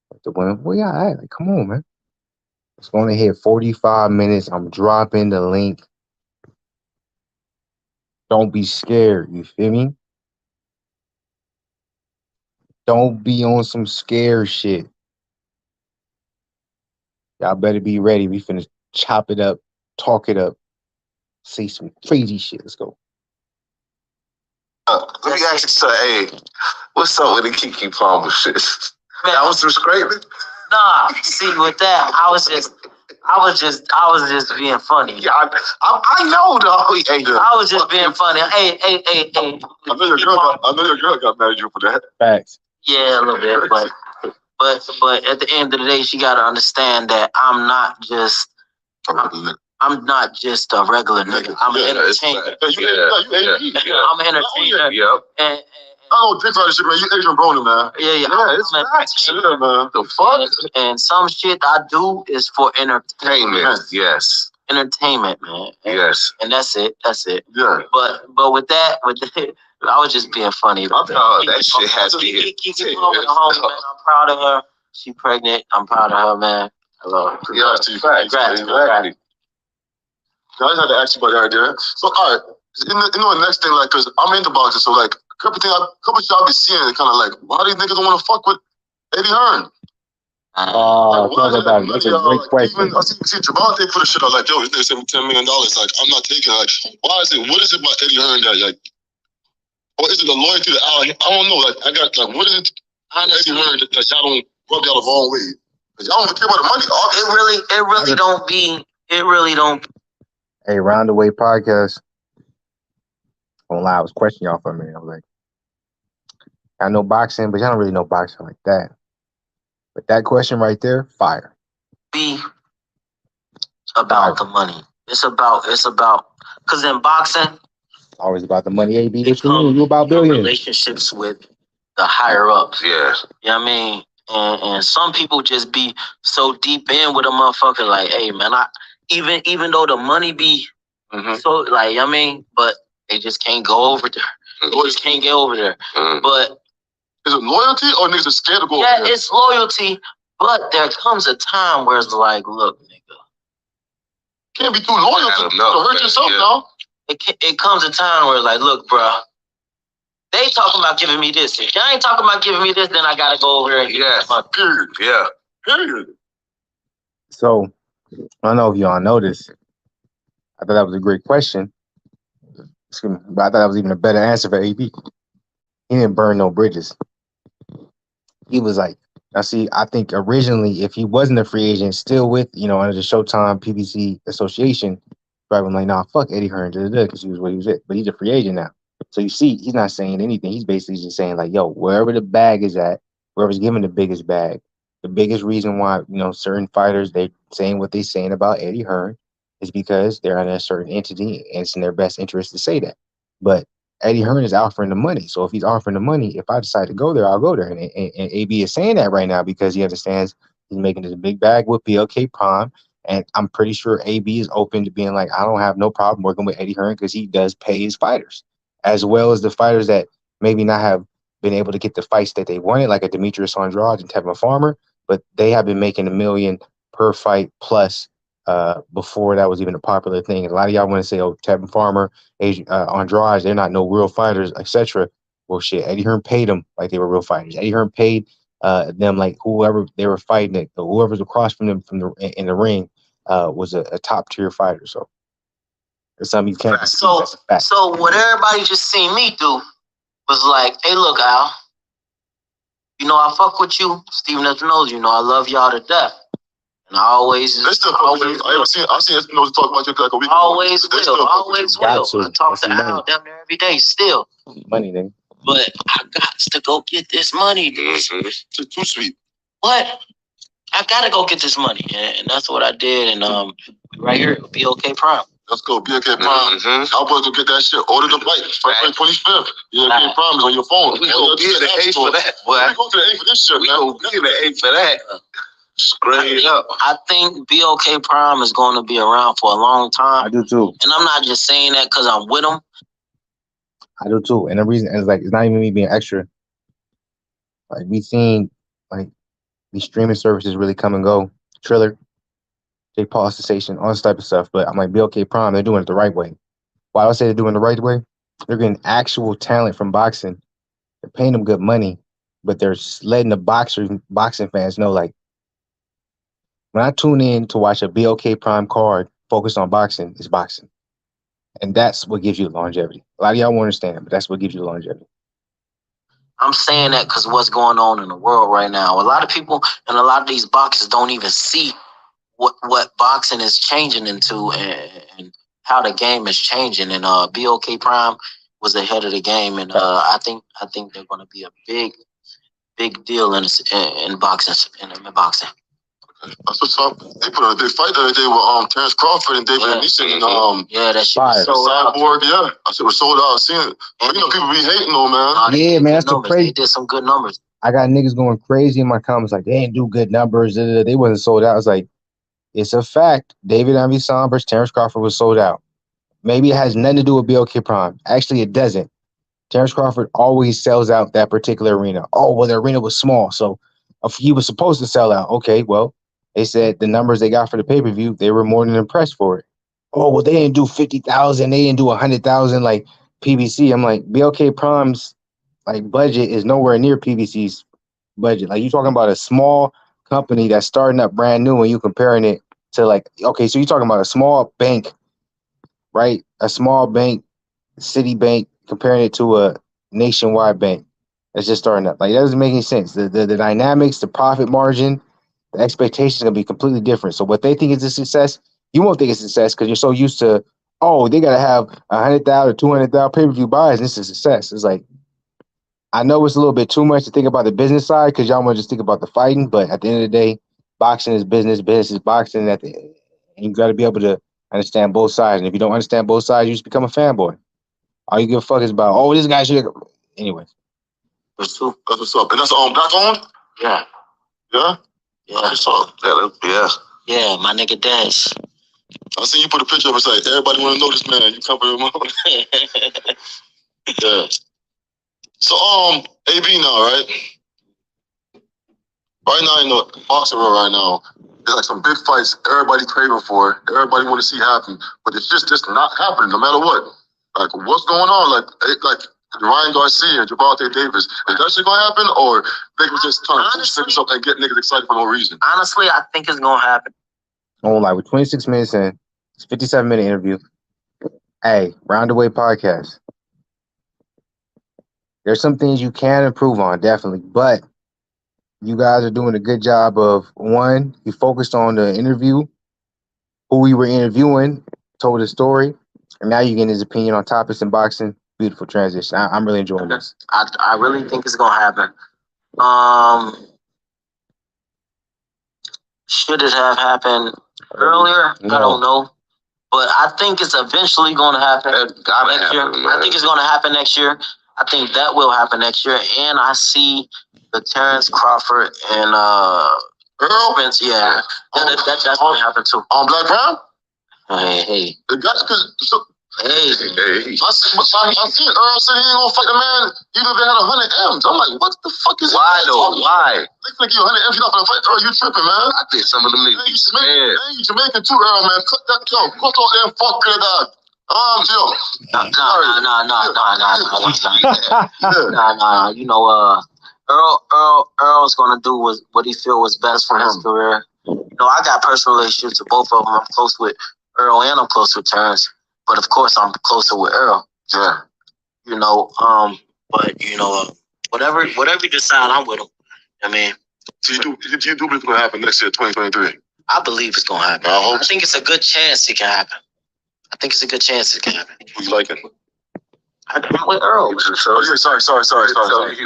But the women, where y'all at? Like, come on, man. It's going to hit 45 minutes. I'm dropping the link. Don't be scared. You feel me? Don't be on some scare shit. Y'all better be ready. We finna chop it up talk it up, say some crazy shit. Let's go. Let me ask you something. Hey, what's up with the Kiki Palmer shit? That was some scraping? Nah, see, with that, I was just being funny. Yeah, I know, though. Hey, I was just being funny. Hey. I know your girl got mad at you for that. Facts. Yeah, a little bit, but at the end of the day, she gotta understand that I'm not just a regular nigga. I'm an entertainer. I'm an entertainer. Yep. And I don't think about this shit, man. You Adrien Broner, man. yeah, it's facts. Yeah, man. The fuck? and some shit I do is for entertainment. Yes. Entertainment, man. Yes. And that's it. Yeah. But with that, I was just being funny. That shit has to be Kiki Palmer, home, man. I'm proud of her. She pregnant. I'm proud of her, man. I love her. Yeah, Exactly. I just had to ask you about that idea. So, all right, the next thing, like, because I'm into boxing, so, like, a couple shit I'll be seeing, kind of like, why these niggas don't want to fuck with Eddie Hearn? Talk about it. That's a great question. Even, I see Gervonta for the shit. I was like, yo, this nigga sent me $10 million. Like, I'm not taking it. Like, why is it? What is it about Eddie Hearn that, like, or is it the loyalty to Al? I don't know. Like, what is it? Eddie Hearn that y'all don't rub y'all the wrong way? Cause y'all don't care about the money. It really don't. Hey, Round the Way podcast. Won't lie, I was questioning y'all for a minute. I was like, I know boxing, but y'all don't really know boxing like that. But that question right there, fire. Be about the money. It's about because in boxing, always about the money. AB, what you mean? You about billions? Relationships with the higher ups. Yeah. You know what I mean? And some people just be so deep in with a motherfucker, like, hey man, even though the money be so, like, you know what I mean, but they just can't go over there. They just can't get over there. But is it loyalty or niggas are scared to go over there? Yeah, it's loyalty, but there comes a time where it's like, look, nigga, can't be too loyal to hurt yourself now. It comes a time where it's like, look, bro, they talking about giving me this. If y'all ain't talking about giving me this, then I gotta go over there and get my period. Yeah. Period. So, I don't know if y'all know this. I thought that was a great question. Excuse me, but I thought that was even a better answer for AB. He didn't burn no bridges. He was like, I think originally, if he wasn't a free agent, still with, under the Showtime PBC Association, probably like, nah, fuck Eddie Hearn, because he was what he was at. But he's a free agent now. So you see, he's not saying anything. He's basically just saying, like, yo, wherever the bag is at, whoever's giving the biggest bag, the biggest reason why, certain fighters, they saying what they're saying about Eddie Hearn is because they're in a certain entity and it's in their best interest to say that. But Eddie Hearn is offering the money. So if he's offering the money, if I decide to go there, I'll go there. And AB is saying that right now because he understands he's making this big bag with BLK Prime. And I'm pretty sure AB is open to being like, I don't have no problem working with Eddie Hearn because he does pay his fighters, as well as the fighters that maybe not have been able to get the fights that they wanted, like a Demetrius Andrade and Tevin Farmer, but they have been making $1 million per fight plus before that was even a popular thing. And a lot of y'all want to say, oh, Tevin Farmer, Andrade, they're not no real fighters, etc. Well, shit, Eddie Hearn paid them like they were real fighters. Eddie Hearn paid them like whoever they were fighting, whoever's across from them in the ring was a top tier fighter. So there's something you can't. So what everybody just seen me do was like, hey, look, Al, I fuck with you. Steven knows, I love y'all to death. And I always I seen Espinosa talk about you like a week ago. Always will. I talk to Al down there every day still. Money, then. But I got to go get this money, dude. Too sweet. What? I gotta go get this money. And that's what I did. And right here, BLK Prime. Let's go, BLK Prime. I'm about to get that shit. Order the flight. February 25th. BLK Prime is on your phone. We gonna be in the A for that. We go to the A for this shit, man. We gonna be in the A for that. Straight up. I think BLK Prime is going to be around for a long time. I do too. And I'm not just saying that because I'm with them. I do too. And the reason is like, it's not even me being extra. Like, we seen like these streaming services really come and go. Triller, J Paul Station, all this type of stuff. But I'm like, BLK Prime, they're doing it the right way. Why do I say they're doing it the right way? They're getting actual talent from boxing. They're paying them good money, but they're letting the boxing fans know, like, when I tune in to watch a BLK Prime card, focused on boxing is boxing. And that's what gives you longevity. A lot of y'all won't understand, but that's what gives you longevity. I'm saying that because what's going on in the world right now. A lot of people and a lot of these boxers don't even see what boxing is changing into and how the game is changing. And BOK Prime was ahead of the game, and I think they're going to be a big deal in boxing. In boxing. That's what's up. They put on a big fight the other day with Terrence Crawford and David Neeson and yeah, that shit was sold out. Cyborg, yeah. I said it was sold out. I seen it. But you know, people be hating though, man. Yeah, man, that's the crazy. They did some good numbers. I got niggas going crazy in my comments like they ain't do good numbers. They wasn't sold out. I was like, it's a fact. David Neeson versus Terrence Crawford was sold out. Maybe it has nothing to do with BOK Prime. Actually, it doesn't. Terrence Crawford always sells out that particular arena. Oh, well, the arena was small, so he was supposed to sell out. Okay, well, they said the numbers they got for the pay-per-view, they were more than impressed for it. Oh, well, they didn't do 50,000. They didn't do 100,000 like PBC. I'm like, BOK Prime's like budget is nowhere near PBC's budget. Like, you're talking about a small company that's starting up brand new and you comparing it to like, okay, so you're talking about a small bank, right? A small bank, Citibank, comparing it to a nationwide bank that's just starting up. Like, that doesn't make any sense. The dynamics, the profit margin, the expectations are going to be completely different. So what they think is a success, you won't think it's a success because you're so used to, oh, they got to have 100,000 or 200,000 pay-per-view buys, and this is a success. It's like, I know it's a little bit too much to think about the business side because y'all want to just think about the fighting, but at the end of the day, boxing is business, business is boxing. And you got to be able to understand both sides. And if you don't understand both sides, you just become a fanboy. All you give a fuck is about, oh, this guy should. Anyway. That's what's up. And that's black owned? Yeah. Yeah? Yeah. That's what's up. Yeah. Yeah, my nigga Dash. I seen you put a picture up and say, everybody want to know this man. You cover him up. Yeah. So, AB now, right? Right now, in the boxing world right now, there's like some big fights everybody craving for. Everybody want to see happen. But it's just not happening no matter what. Like, what's going on? Like Ryan Garcia and Gervonta Davis. Is that shit going to happen? Or they can just trying to push niggas up and get niggas excited for no reason? Honestly, I think it's going to happen. Oh, like with 26 minutes in, it's a 57-minute interview. Hey, Roundaway podcast. There's some things you can improve on, definitely. But you guys are doing a good job of, one, you focused on the interview, who we were interviewing, told a story, and now you're getting his opinion on topics in boxing. Beautiful transition. I'm really enjoying this. I really think it's going to happen. Should it have happened earlier? No. I don't know. But I think it's eventually going to happen next year. I think it's going to happen next year. I think that will happen next year. And I see the Terrence Crawford and Earl Spence. Yeah. That's going to happen too. On Black Brown? Hey. I seen Earl said he ain't gonna fight the man even if they had 100 M's. I'm like, what the fuck is Why though? Why? They think you 100 M's, you're not gonna fight Earl. You tripping, man. I think some of them niggas. You Jamaican too, Earl, man. Cut that, cut all that fuck good dog. Yo. No. You know, Earl's gonna do what he feel was best for his career. You know, I got personal relationships with both of them. I'm close with Earl and I'm close with Terrence. But of course, I'm closer with Earl. Yeah. You know, but you know, whatever you decide, I'm with him. I mean, so you do believe it's gonna happen next year, 2023? I believe it's gonna happen. I think it's a good chance it can happen. Who you liking? I'm with Earl. Sorry. I'm saying, well, he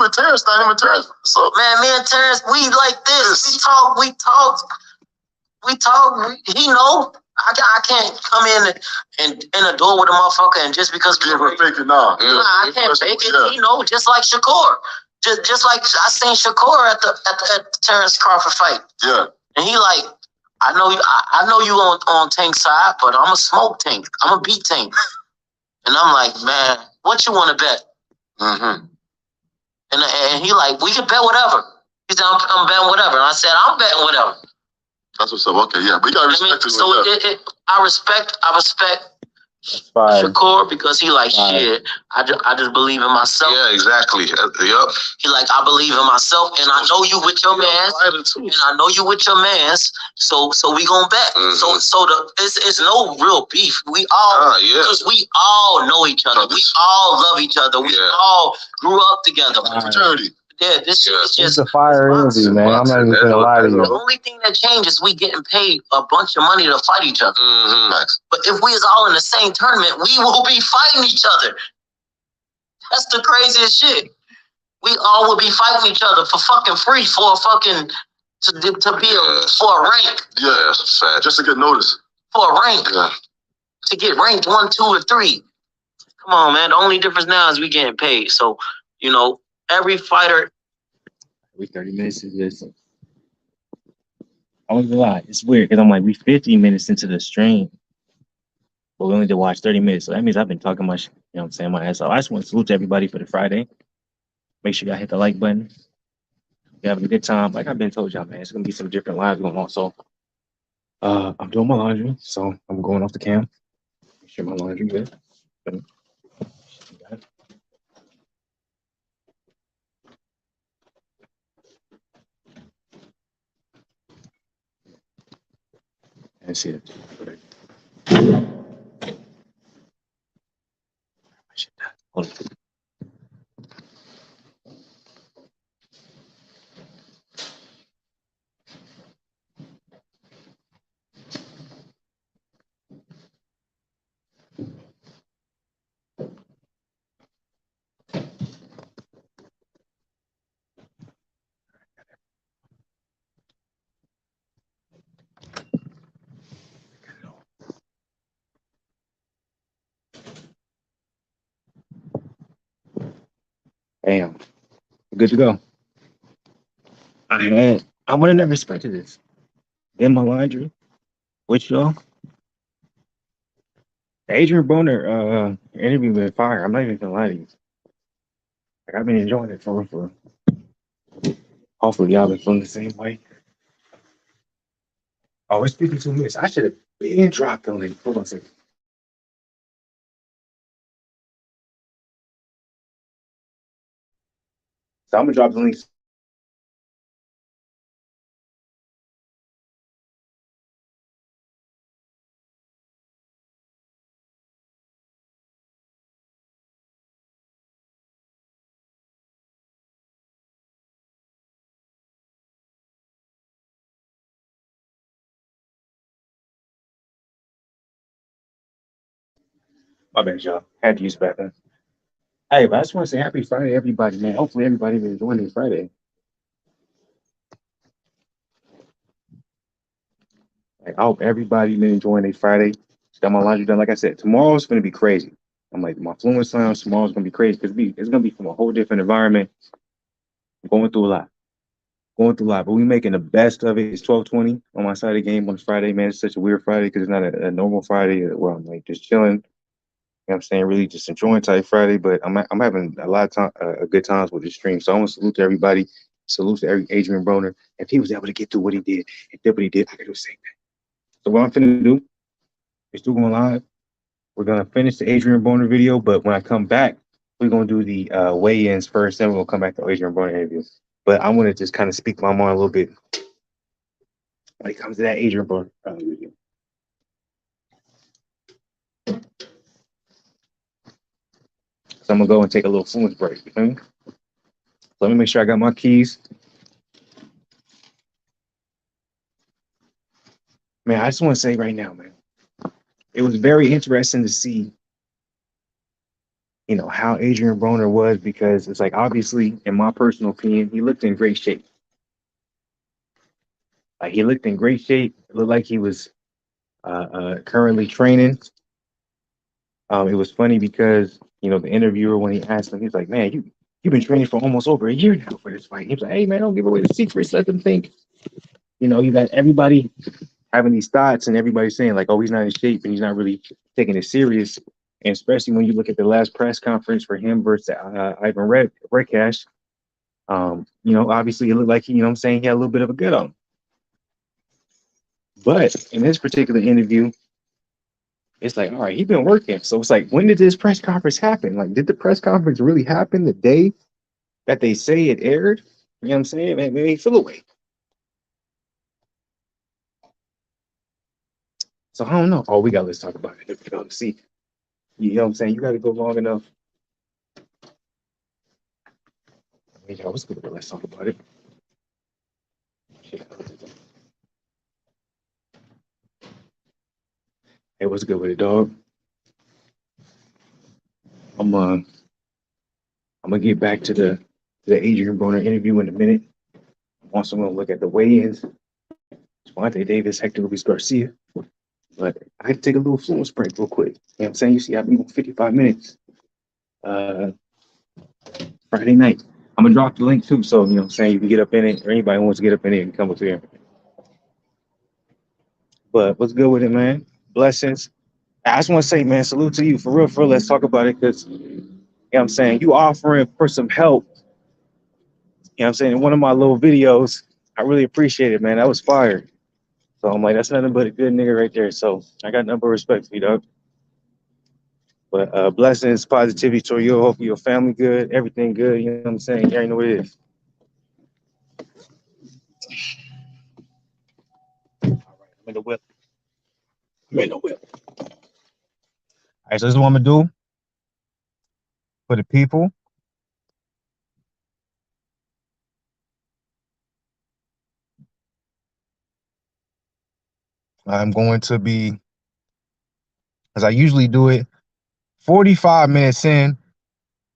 with Terrence, not him with Terrence. So man, me and Terrence, we like this. We talk. He know. I can't come in the door with a motherfucker and just because you're gonna fake it now. I can't fake it. Yeah. You know, just like Shakur. Just like I seen Shakur at the Terrence Crawford fight. Yeah. And he like, I know you on Tank's side, but I'm a smoke Tank. I'm a beat Tank. And I'm like, man, what you want to bet? Mm-hmm. And he like, we can bet whatever. He said, I'm betting whatever. And I said, I'm betting whatever. That's what's up. Okay, yeah, but you gotta respect it. So I respect Shakur, because he like, shit, I just believe in myself. Yeah, exactly. Yep. He like, I believe in myself, and I know you with your mans, and I know you with your mans, so we gonna bet. So it's no real beef. We all, because we all know each other. We all love each other. We all grew up together. Fraternity. Yeah, this shit is just a fire energy, man. I'm not even gonna lie to you. The only thing that changes, we getting paid a bunch of money to fight each other. But if we is all in the same tournament, we will be fighting each other. That's the craziest shit. We all will be fighting each other for fucking free, for a fucking for a rank. Yeah, that's sad. Just to get noticed. For a rank. Yeah. To get ranked 1, 2, or 3. Come on, man. The only difference now is we getting paid. So, you know, every fighter. We 30 minutes is this. I won't even lie. It's weird because I'm like, we 50 minutes into the stream, but we only did watch 30 minutes. So that means I've been talking my shit, you know what I'm saying, my ass off. I just want to salute to everybody for the Friday. Make sure y'all hit the like button. You're having a good time. Like I've been told y'all, man, it's going to be some different lives going on. So I'm doing my laundry, so I'm going off the cam. Make sure my laundry good. And see it. Hold on. Bam. Good to go. Man, I would have never expected this. In my laundry with y'all. The Adrien Broner interview with fire. I'm not even gonna lie to you. Like I've been enjoying it for hopefully y'all been feeling the same way. Oh, it's 52 minutes. I should have been dropped the link. Hold on a second. So I'm gonna drop the links. My bad, y'all. Had to use the bathroom. Hey, but I just want to say happy Friday, everybody, man. Hopefully everybody been enjoying their Friday. Like, I hope everybody been enjoying their Friday. Just got my laundry done. Like I said, tomorrow's gonna be crazy. I'm like, my Fluence Lounge tomorrow's gonna be crazy because it's gonna be from a whole different environment. I'm going through a lot. But we making the best of it. It's 12:20 on my side of the game on Friday, man. It's such a weird Friday because it's not a normal Friday where I'm like just chilling. You know what I'm saying? Really just enjoying type Friday, but I'm having a lot of time, good times with the stream. So I want to salute to everybody. Salute to every Adrien Broner. If he was able to get through what he did and did what he did, I could do the same thing. So what I'm finna do is still going live. We're gonna finish the Adrien Broner video, but when I come back, we're gonna do the weigh-ins first, then we'll come back to Adrien Broner interview. But I want to just kind of speak my mind a little bit when it comes to that Adrien Broner video. So I'm gonna go and take a little Fluence break. You feel me? Let me make sure I got my keys. Man, I just want to say right now, man, it was very interesting to see, you know, how Adrien Broner was, because it's like, obviously, in my personal opinion, he looked in great shape. Like, he looked in great shape. It looked like he was currently training. It was funny because, you know, the interviewer, when he asked him, he's like, man, you've been training for almost over a year now for this fight. He was like, hey, man, don't give away the secrets. Let them think. You know, you got everybody having these thoughts and everybody saying like, oh, he's not in shape and he's not really taking it serious. And especially when you look at the last press conference for him versus Ivan Redcash, you know, obviously it looked like he, you know what I'm saying, he had a little bit of a gut on him. But in this particular interview, it's like, all right, he been working. So it's like, when did this press conference happen? Like, did the press conference really happen the day that they say it aired? You know what I'm saying? It made me feel away. So I don't know. Oh, let's talk about it. See, you know what I'm saying? You got to go long enough. Yeah, what's good? Let's talk about it. Hey, what's good with it, dog? I'm gonna get back to the Adrien Broner interview in a minute. I'm also gonna look at the weigh-ins. Gervonta Davis, Hector Luis Garcia. But I had to take a little fluence break real quick. You know what I'm saying? You see, I've been going 55 minutes. Friday night. I'm gonna drop the link too, so you know what I'm saying, you can get up in it, or anybody who wants to get up in it and come up here. But what's good with it, man? Blessings. I just want to say, man, salute to you for real, for real. Let's talk about it, because you know what I'm saying, you offering for some help. You know what I'm saying? In one of my little videos, I really appreciate it, man. That was fire. So I'm like, that's nothing but a good nigga right there. So I got nothing but respect for you, dog. But blessings, positivity to you. Hopefully your family good, everything good. You know what I'm saying? You already know what it is. All right, I'm in the whip. All right, so this is what I'm gonna do for the people. I'm going to be, as I usually do it, 45 minutes in.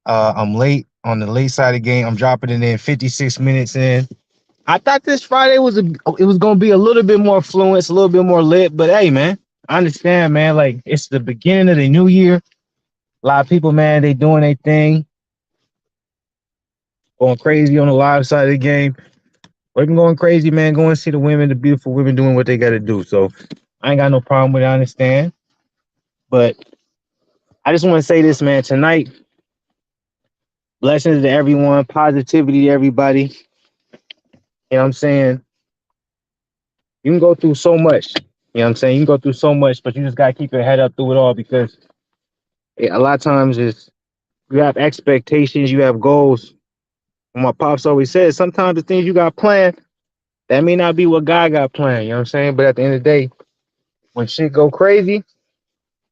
I'm late on the late side of the game. I'm dropping it in 56 minutes in. I thought this Friday was gonna be a little bit more fluent, a little bit more lit. But hey, man, I understand, man. Like, it's the beginning of the new year. A lot of people, man, they doing their thing, going crazy on the live side of the game. Or even going crazy, man, going to see the women, the beautiful women doing what they got to do. So I ain't got no problem with it. I understand. But I just want to say this, man. Tonight, blessings to everyone, positivity to everybody. You know what I'm saying? You can go through so much. You know what I'm saying? You can go through so much, but you just got to keep your head up through it all, because a lot of times you have expectations, you have goals. And my pops always says, sometimes the things you got planned, that may not be what God got planned. You know what I'm saying? But at the end of the day, when shit go crazy,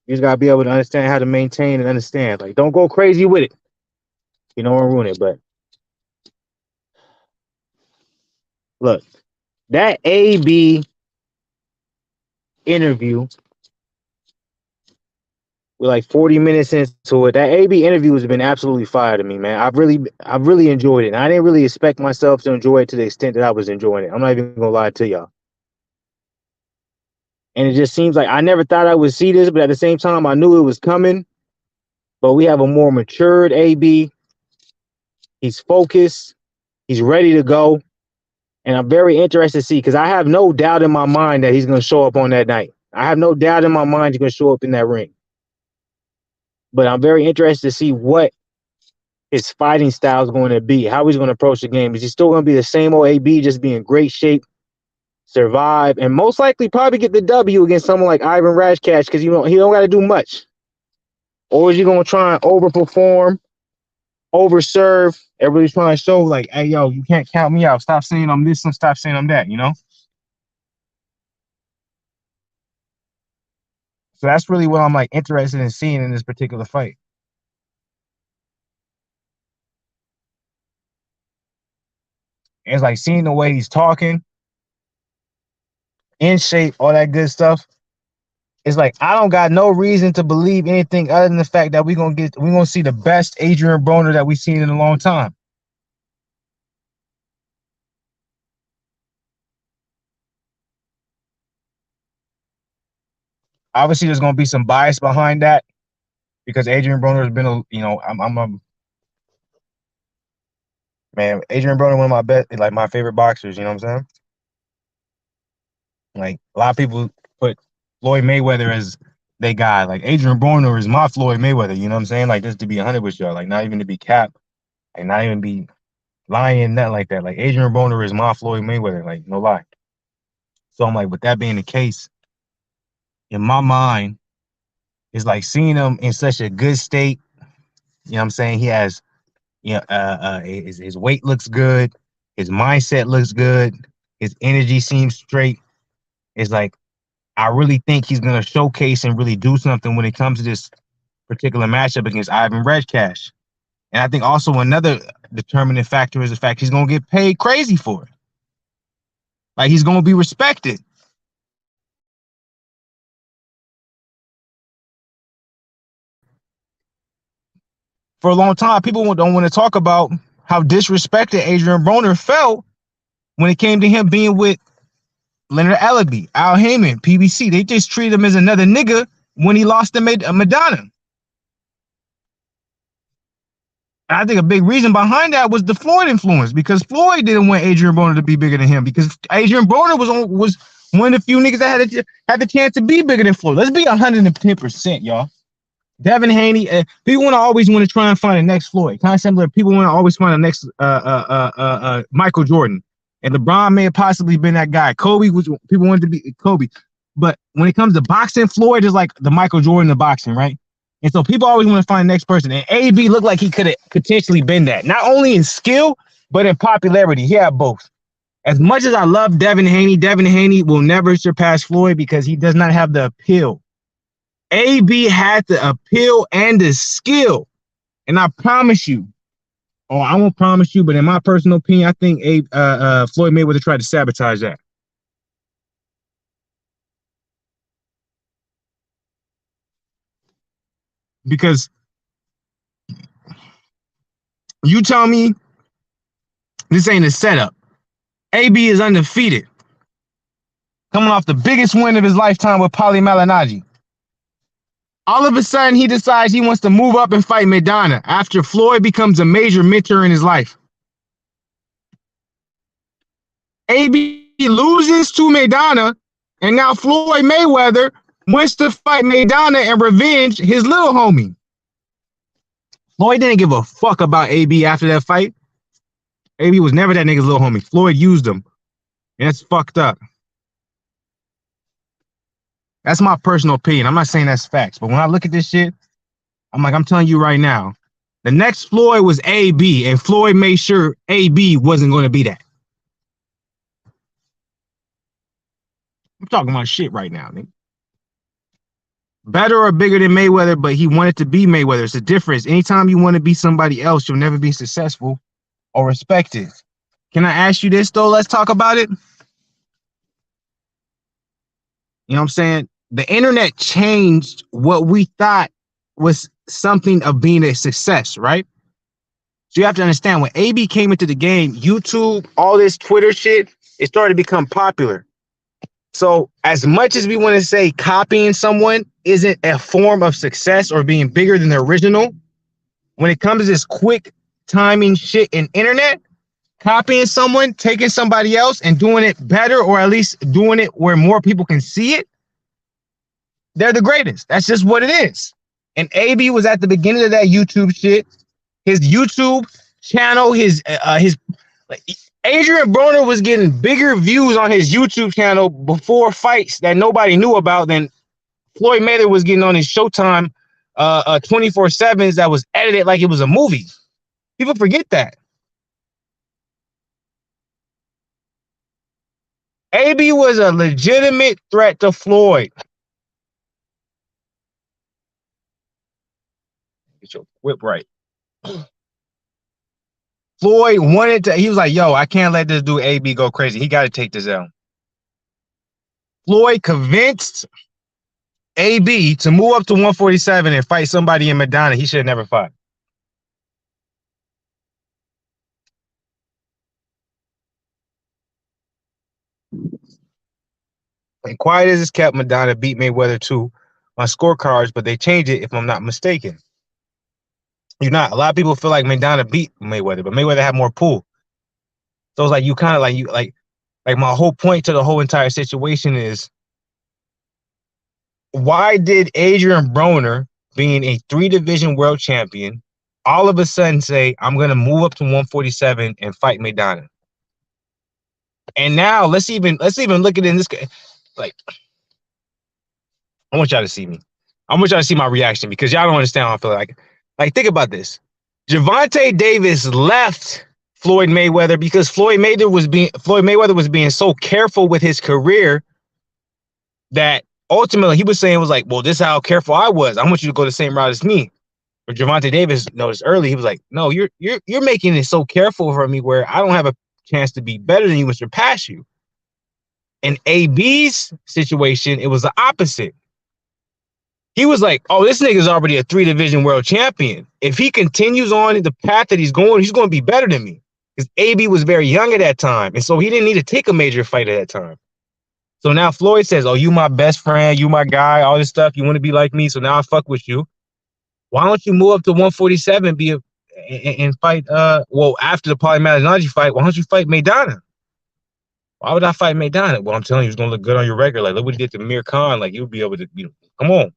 you just gotta be able to understand how to maintain and understand. Like, don't go crazy with it. You don't want to ruin it. But look, that AB interview, we're like 40 minutes into it. That AB interview has been absolutely fire to me, man. I've really enjoyed it. And I didn't really expect myself to enjoy it to the extent that I was enjoying it. I'm not even gonna lie to y'all. And it just seems like I never thought I would see this, but at the same time, I knew it was coming. But we have a more matured AB. He's focused. He's ready to go. And I'm very interested to see, because I have no doubt in my mind that he's going to show up on that night. I have no doubt in my mind he's going to show up in that ring. But I'm very interested to see what his fighting style is going to be, how he's going to approach the game. Is he still going to be the same old AB, just be in great shape, survive, and most likely probably get the W against someone like Ivan Rashkash, because he don't got to do much? Or is he going to try and overperform, overserve? Everybody's trying to show, like, hey, yo, you can't count me out. Stop saying I'm this and stop saying I'm that, you know? So that's really what I'm like interested in seeing in this particular fight. It's like seeing the way he's talking, in shape, all that good stuff. It's like I don't got no reason to believe anything other than the fact that we're gonna see the best Adrien Broner that we've seen in a long time. Obviously, there's gonna be some bias behind that, because Adrien Broner has been man, Adrien Broner, one of my best, like my favorite boxers. You know what I'm saying? Like, a lot of people put Floyd Mayweather as they guy. Like, Adrien Broner is my Floyd Mayweather. You know what I'm saying? Like, just to be 100 with y'all, like, not even to be cap, like, not even be lying, nothing like that. Like, Adrien Broner is my Floyd Mayweather. Like, no lie. So I'm like, with that being the case, in my mind, It's like seeing him in such a good state. You know what I'm saying? He has, his weight looks good. His mindset looks good. His energy seems straight. It's like, I really think he's going to showcase and really do something when it comes to this particular matchup against Ivan Redcash. And I think also another determining factor is the fact he's going to get paid crazy for it. Like, he's going to be respected. For a long time, people don't want to talk about how disrespected Adrien Broner felt when it came to him being with Leonard Ellaby, Al Heyman, PBC. They just treated him as another nigga when he lost to Madonna. And I think a big reason behind that was the Floyd influence, because Floyd didn't want Adrien Broner to be bigger than him, because Adrien Broner was one of the few niggas that had the chance to be bigger than Floyd. Let's be 110%, y'all. Devin Haney, people always want to try and find the next Floyd. Kind of similar, people want to always find the next Michael Jordan. And LeBron may have possibly been that guy. Kobe was, people wanted to be Kobe. But when it comes to boxing, Floyd is like the Michael Jordan of boxing, right? And so people always want to find the next person. And AB looked like he could have potentially been that. Not only in skill, but in popularity. He had both. As much as I love Devin Haney will never surpass Floyd because he does not have the appeal. AB had the appeal and the skill. And I promise you, or I won't promise you, but in my personal opinion, I think Floyd Mayweather tried to sabotage that. Because you tell me this ain't a setup. AB is undefeated. Coming off the biggest win of his lifetime with Paulie Malignaggi. All of a sudden, he decides he wants to move up and fight Madonna after Floyd becomes a major mentor in his life. AB loses to Madonna, and now Floyd Mayweather wants to fight Madonna and revenge his little homie. Floyd didn't give a fuck about AB after that fight. AB was never that nigga's little homie. Floyd used him. And that's fucked up. That's my personal opinion. I'm not saying that's facts, but when I look at this shit, I'm like, I'm telling you right now, the next Floyd was AB, and Floyd made sure AB wasn't going to be that. I'm talking about shit right now, nigga. Better or bigger than Mayweather, but he wanted to be Mayweather. It's a difference. Anytime you want to be somebody else, you'll never be successful or respected. Can I ask you this, though? Let's talk about it. You know what I'm saying? The internet changed what we thought was something of being a success, right? So you have to understand, when AB came into the game, YouTube, all this Twitter shit, it started to become popular. So as much as we want to say copying someone isn't a form of success or being bigger than the original, when it comes to this quick timing shit in internet, copying someone, taking somebody else and doing it better, or at least doing it where more people can see it, they're the greatest. That's just what it is. And AB was at the beginning of that YouTube shit. His YouTube channel, like, Adrien Broner was getting bigger views on his YouTube channel before fights that nobody knew about than Floyd Mayweather was getting on his Showtime 24/7s that was edited like it was a movie. People forget that. AB was a legitimate threat to Floyd. Get your whip right. Floyd wanted to, he was like, yo, I can't let this dude AB go crazy. He got to take this out. Floyd convinced AB to move up to 147 and fight somebody in Madonna he should have never fought. And quiet as it's kept, Madonna beat Mayweather too on scorecards, but they changed it if I'm not mistaken. A lot of people feel like Madonna beat Mayweather, but Mayweather had more pull. So it's like you kind of like my whole point to the whole entire situation is, why did Adrien Broner, being a 3-division world champion, all of a sudden say, I'm gonna move up to 147 and fight Madonna? And now let's even look at it in this. Like, I want y'all to see me. I want y'all to see my reaction because y'all don't understand how I feel like. Like, think about this. Gervonta Davis left Floyd Mayweather because Floyd Mayweather was being so careful with his career that ultimately he was saying was like, well, this is how careful I was. I want you to go the same route as me. But Gervonta Davis noticed early, he was like, no, you're making it so careful for me where I don't have a chance to be better than you and surpass you. In AB's situation, it was the opposite. He was like, oh, this nigga's already a 3-division world champion. If he continues on the path that he's going to be better than me. Because AB was very young at that time. And so he didn't need to take a major fight at that time. So now Floyd says, oh, you my best friend, you my guy, all this stuff. You want to be like me, so now I fuck with you. Why don't you move up to 147 and fight, after the Paulie Malignaggi fight, why don't you fight Maidana? Why would I fight Maidana? Well, I'm telling you, it's going to look good on your record. Like, look what he did to Mir Khan. Like, you'll be able to, come on.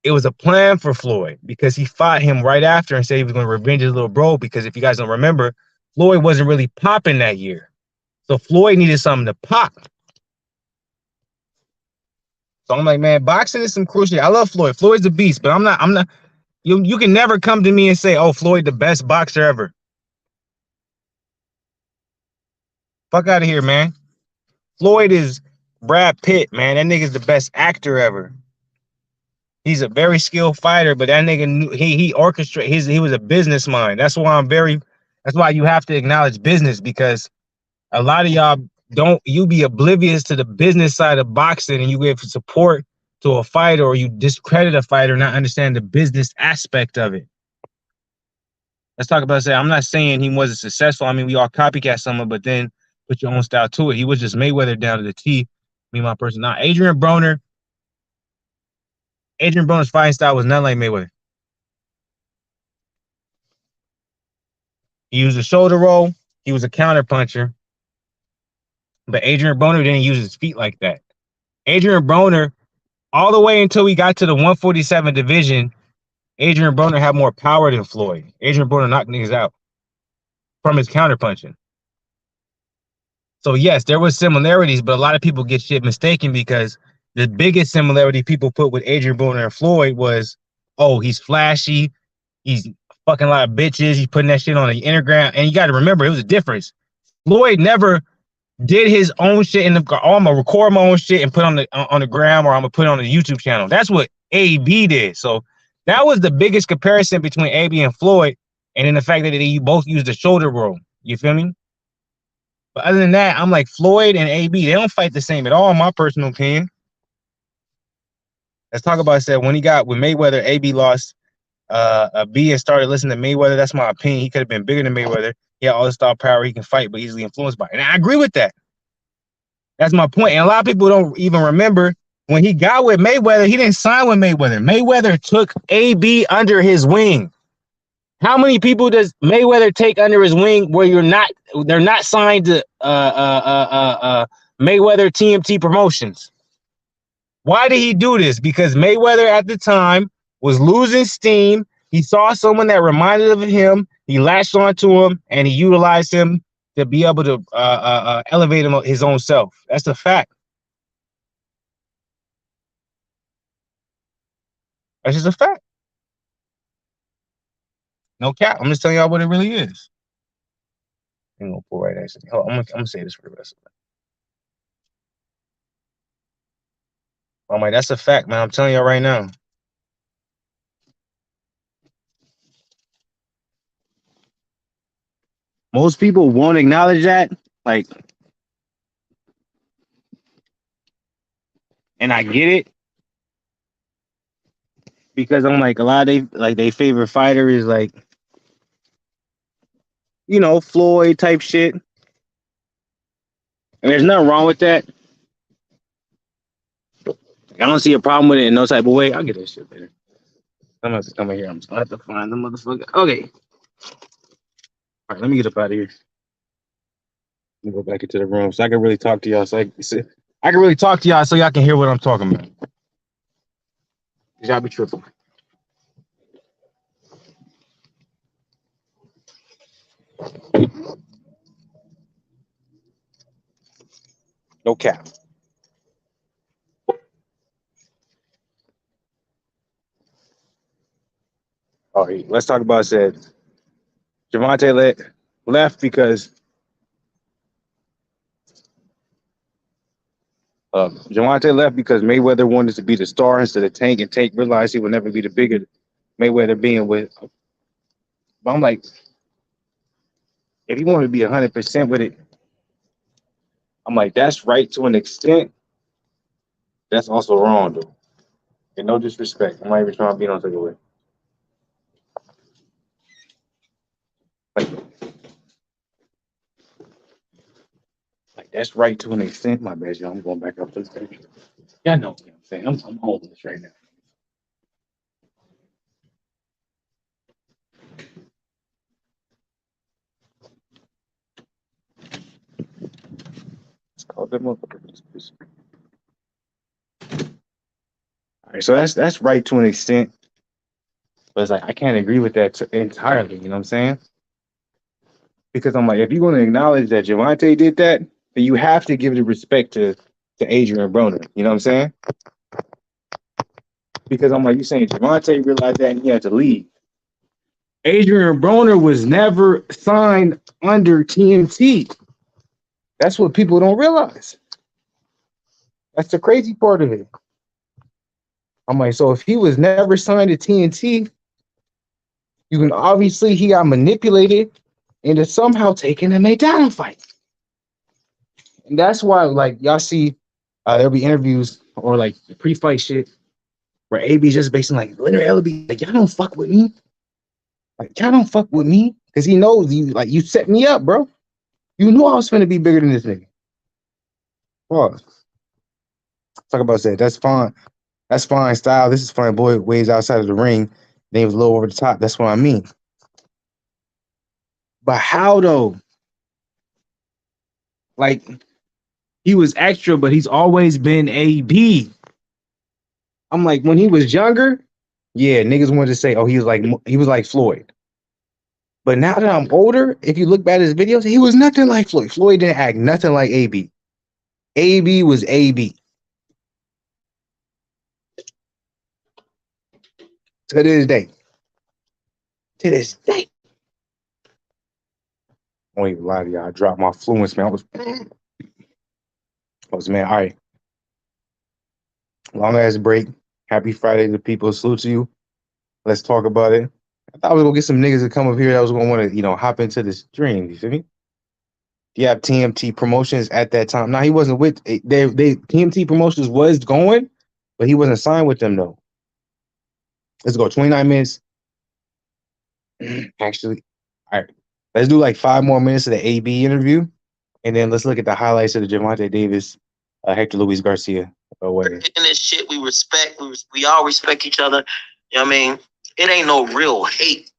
It was a plan for Floyd because he fought him right after and said he was going to revenge his little bro because if you guys don't remember, Floyd wasn't really popping that year. So Floyd needed something to pop. So I'm like, man, boxing is some cool shit. I love Floyd. Floyd's a beast, but I'm not, you can never come to me and say, oh, Floyd, the best boxer ever. Fuck out of here, man. Floyd is Brad Pitt, man. That nigga's the best actor ever. He's a very skilled fighter, but that nigga knew, he orchestrated. He was a business mind. That's why that's why you have to acknowledge business because a lot of y'all you be oblivious to the business side of boxing and you give support to a fighter or you discredit a fighter, not understand the business aspect of it. Let's talk about I'm not saying he wasn't successful. I mean, we all copycat someone, but then put your own style to it. He was just Mayweather down to the T. Me, my person. Now, Adrien Broner's fighting style was nothing like Mayweather. He used a shoulder roll. He was a counter puncher. But Adrien Broner didn't use his feet like that. Adrien Broner, all the way until we got to the 147 division, Adrien Broner had more power than Floyd. Adrien Broner knocked niggas out from his counter punching. So yes, there was similarities, but a lot of people get shit mistaken because the biggest similarity people put with Adrien Broner and Floyd was, oh, he's flashy, he's fucking a lot of bitches, he's putting that shit on the Instagram. And you got to remember, it was a difference. Floyd never did his own shit in the car. Oh, I'm gonna record my own shit and put on the gram or I'm gonna put it on the YouTube channel. That's what AB did. So that was the biggest comparison between AB and Floyd, and then the fact that you both used the shoulder roll. You feel me? But other than that, I'm like Floyd and AB, they don't fight the same at all, in my personal opinion. Let's talk about when he got with Mayweather, AB lost a B and started listening to Mayweather. That's my opinion. He could have been bigger than Mayweather. He had all the star power, he can fight, but easily influenced by it. And I agree with that. That's my point. And a lot of people don't even remember when he got with Mayweather, he didn't sign with Mayweather. Mayweather took AB under his wing. How many people does Mayweather take under his wing where they're not signed to Mayweather TMT Promotions? Why did he do this? Because Mayweather at the time was losing steam. He saw someone that reminded of him. He latched onto him and he utilized him to be able to elevate him his own self. That's a fact. That's just a fact. No cap. I'm just telling y'all what it really is. I'm gonna pull right next to me. Hold on, I'm gonna say this for the rest of it. I'm like, that's a fact, man. I'm telling y'all right now. Most people won't acknowledge that. Like, and I get it. Because I'm like, a lot of they favorite fighter is like, Floyd type shit. And there's nothing wrong with that. I don't see a problem with it in no type of way. I'll get that shit later. I'm gonna have to come in here. I'm just gonna have to find the motherfucker. Okay. All right, let me get up out of here. Let me go back into the room so I can really talk to y'all. So I can really talk to y'all so y'all can hear what I'm talking about. Y'all be tripping. No cap. All right, let's talk about said Gervonta left because Gervonta left because Mayweather wanted to be the star instead of Tank, and Tank realized he would never be the bigger Mayweather being with. But I'm like, if you want to be 100% with it, I'm like, that's right to an extent. That's also wrong, though. And no disrespect. I'm not even trying to be on take away. Like that's right to an extent. My bad, y'all. I'm going back up to the stage. Yeah, I know what I'm saying. I'm homeless right now. Let's call them up. All right, so that's right to an extent. But it's like I can't agree with that entirely. You know what I'm saying? Because I'm like, if you're going to acknowledge that Gervonta did that, then you have to give the respect to Adrien Broner. You know what I'm saying? Because I'm like, you saying Gervonta realized that and he had to leave. Adrien Broner was never signed under TNT. That's what people don't realize. That's the crazy part of it. I'm like, so if he was never signed to TNT, you can obviously he got manipulated into somehow taking a McDonald fight. And that's why, like, y'all see there'll be interviews or like pre-fight shit where AB's just basically like, literally be like, y'all don't fuck with me. Like, y'all don't fuck with me. Because he knows you, like, you set me up, bro. You knew I was finna be bigger than this nigga. Pause. Talk about that. That's fine. That's fine style. This is fine. Boy, ways outside of the ring. Then he was a little over the top. That's what I mean. But how though? Like, he was extra, but he's always been AB. I'm like, when he was younger, yeah, niggas wanted to say, oh, he was like Floyd. But now that I'm older, if you look back at his videos, he was nothing like Floyd. Floyd didn't act nothing like AB. AB was AB. To this day. To this day. I won't even lie to y'all. I dropped my fluence, man. I was man, all right. Long ass break. Happy Friday to people. Salute to you. Let's talk about it. I thought I was gonna get some niggas to come up here that was gonna want to, hop into this dream. You feel me? You have TMT Promotions at that time. Now he wasn't with they TMT Promotions was going, but he wasn't signed with them though. Let's go 29 minutes. Actually, all right. Let's do like 5 more minutes of the AB interview, and then let's look at the highlights of the Gervonta Davis, Hector Luis Garcia. In this shit, we respect. We all respect each other. You know what I mean? It ain't no real hate.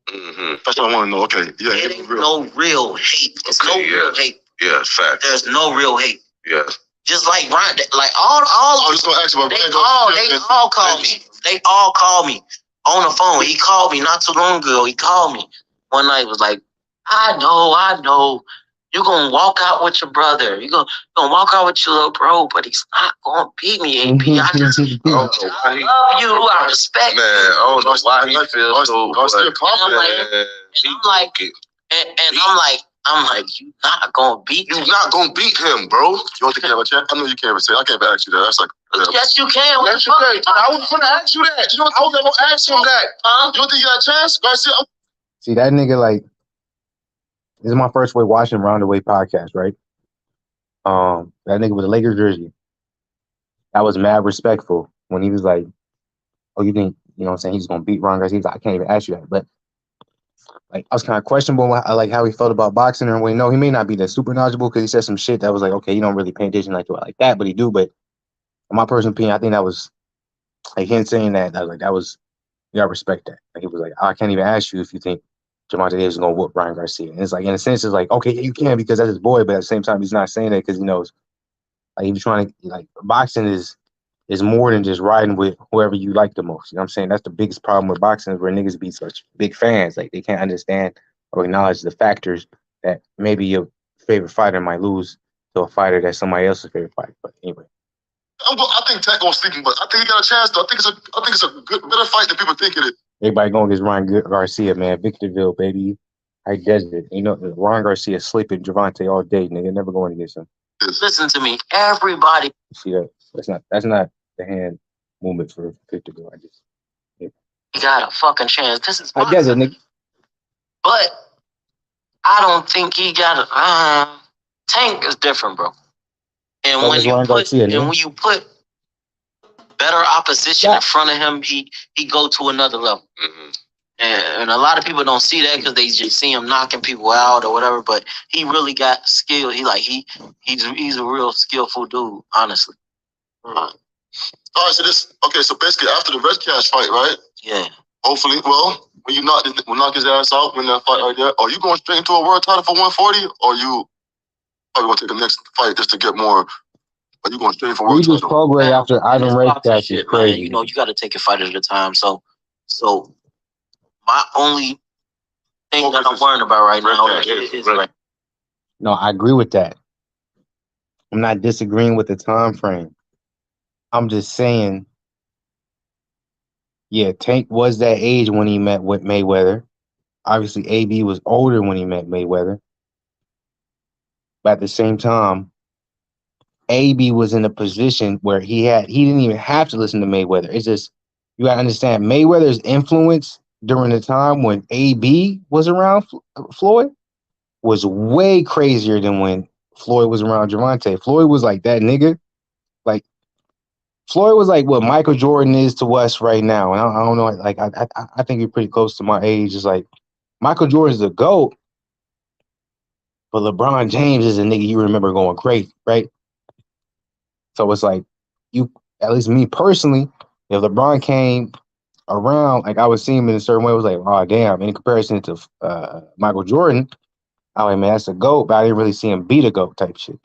Mm-hmm. That's what I want to know. Okay, yeah, it ain't no real hate. It's no real hate. Yeah, fact. There's no real hate. Yeah. Just like Ryan, like all. I was just gonna ask about they all call me. They all call me on the phone. He called me not too long ago. He called me one night. Was like, I know. You're going to walk out with your brother. You're gonna walk out with your little bro, but he's not going to beat me, AP. I love you. I respect you. Man, I don't know why he feels so confident. I'm like, you not going to beat him. You're not going to beat him, bro. You don't think you have a chance? I know you can't even say. I can't even ask you that. That's like... Yes, you can. Yes, you can. I was going to ask you that. You know, I was going to ask him that. You don't think you got a chance? Garcia? See, that nigga, like, this is my first way watching Round the Way podcast, right? That nigga with the Lakers jersey. I was mad respectful when he was like, oh, you think, you know what I'm saying, he's going to beat Ron Garcia? I can't even ask you that. But, like, I was kind of questionable, like, how he felt about boxing. And we know he may not be that super knowledgeable because he said some shit that was like, okay, you don't really pay attention to it like that, but he do. But in my personal opinion, I think that was, like, him saying that, I was like, that was, you gotta respect that. Like, he was like, I can't even ask you if you think Gervonta Davis is gonna whoop Ryan Garcia. And it's like, in a sense, it's like, okay, you can because that's his boy, but at the same time, he's not saying that because he knows, like, he's trying to, like, boxing is more than just riding with whoever you like the most. You know what I'm saying? That's the biggest problem with boxing is where niggas be such big fans. Like, they can't understand or acknowledge the factors that maybe your favorite fighter might lose to a fighter that's somebody else's favorite fighter. But anyway. I think Tech gonna sleep him, but I think he got a chance though. I think it's a good, better fight than people think it is. Everybody going against Ryan Garcia, man. Victorville, baby. High Desert. You know, Ryan Garcia sleeping Gervonta all day, nigga. Never going against him. Listen to me. Everybody. See that? That's not the hand movement for Victorville. I just got a fucking chance. This is I guess it, nigga. But I don't think he got a Tank is different, bro. And when you put better opposition in front of him, he go to another level. Mm-hmm. And a lot of people don't see that because they just see him knocking people out or whatever. But he really got skill. He's a real skillful dude, honestly. All right, so basically after the Red Cash fight, right? Yeah. Hopefully, well, when you knock his ass out, win that fight right there, are you going straight into a world title for 140, or you probably going to take the next fight just to get more? Are you going straight for world title? We just progress after Ivan Red Cash is crazy. Man, you know, you got to take a fight at a time. So my only thing that I'm worrying about right now is right. No, I agree with that. I'm not disagreeing with the time frame. I'm just saying, yeah, Tank was that age when he met with Mayweather. Obviously, AB was older when he met Mayweather. But at the same time, AB was in a position where he didn't even have to listen to Mayweather. It's just, you gotta understand, Mayweather's influence during the time when AB was around Floyd was way crazier than when Floyd was around Gervonta. Floyd was like that nigga. Like, Floyd was like what Michael Jordan is to us right now. And I don't know, like, I think you're pretty close to my age. It's like, Michael Jordan's the GOAT, but LeBron James is a nigga you remember going crazy, right? So it's like, you, at least me personally, if LeBron came around, like, I would see him in a certain way, it was like, oh, damn, in comparison to Michael Jordan, I was like, man, that's a GOAT, but I didn't really see him beat a GOAT type shit.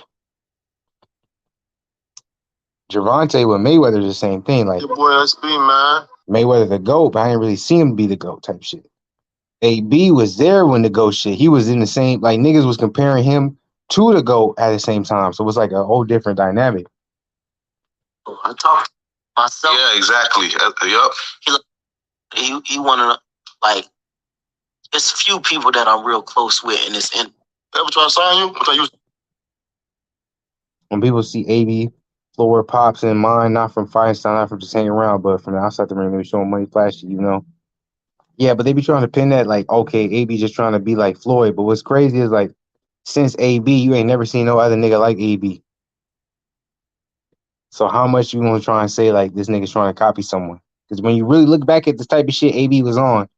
Gervonta with Mayweather is the same thing. Like, your boy SB, man. Mayweather the GOAT, but I didn't really see him be the GOAT type shit. AB was there when the GOAT shit. He was in the same, like, niggas was comparing him to the GOAT at the same time. So it was like a whole different dynamic. I talked to myself. Yeah, exactly. Yep. He wanted to, like, there's a few people that I'm real close with, and it's in. Ever try to sign you? When people see AB, Floor pops in mind, not from fighting style, not from just hanging around, but from the outside the ring, maybe showing money, flashy, you know. Yeah, but they be trying to pin that, like, okay, AB just trying to be like Floyd. But what's crazy is, like, since AB, you ain't never seen no other nigga like AB. So how much you gonna try and say, like, this nigga's trying to copy someone? Because when you really look back at this type of shit AB was on,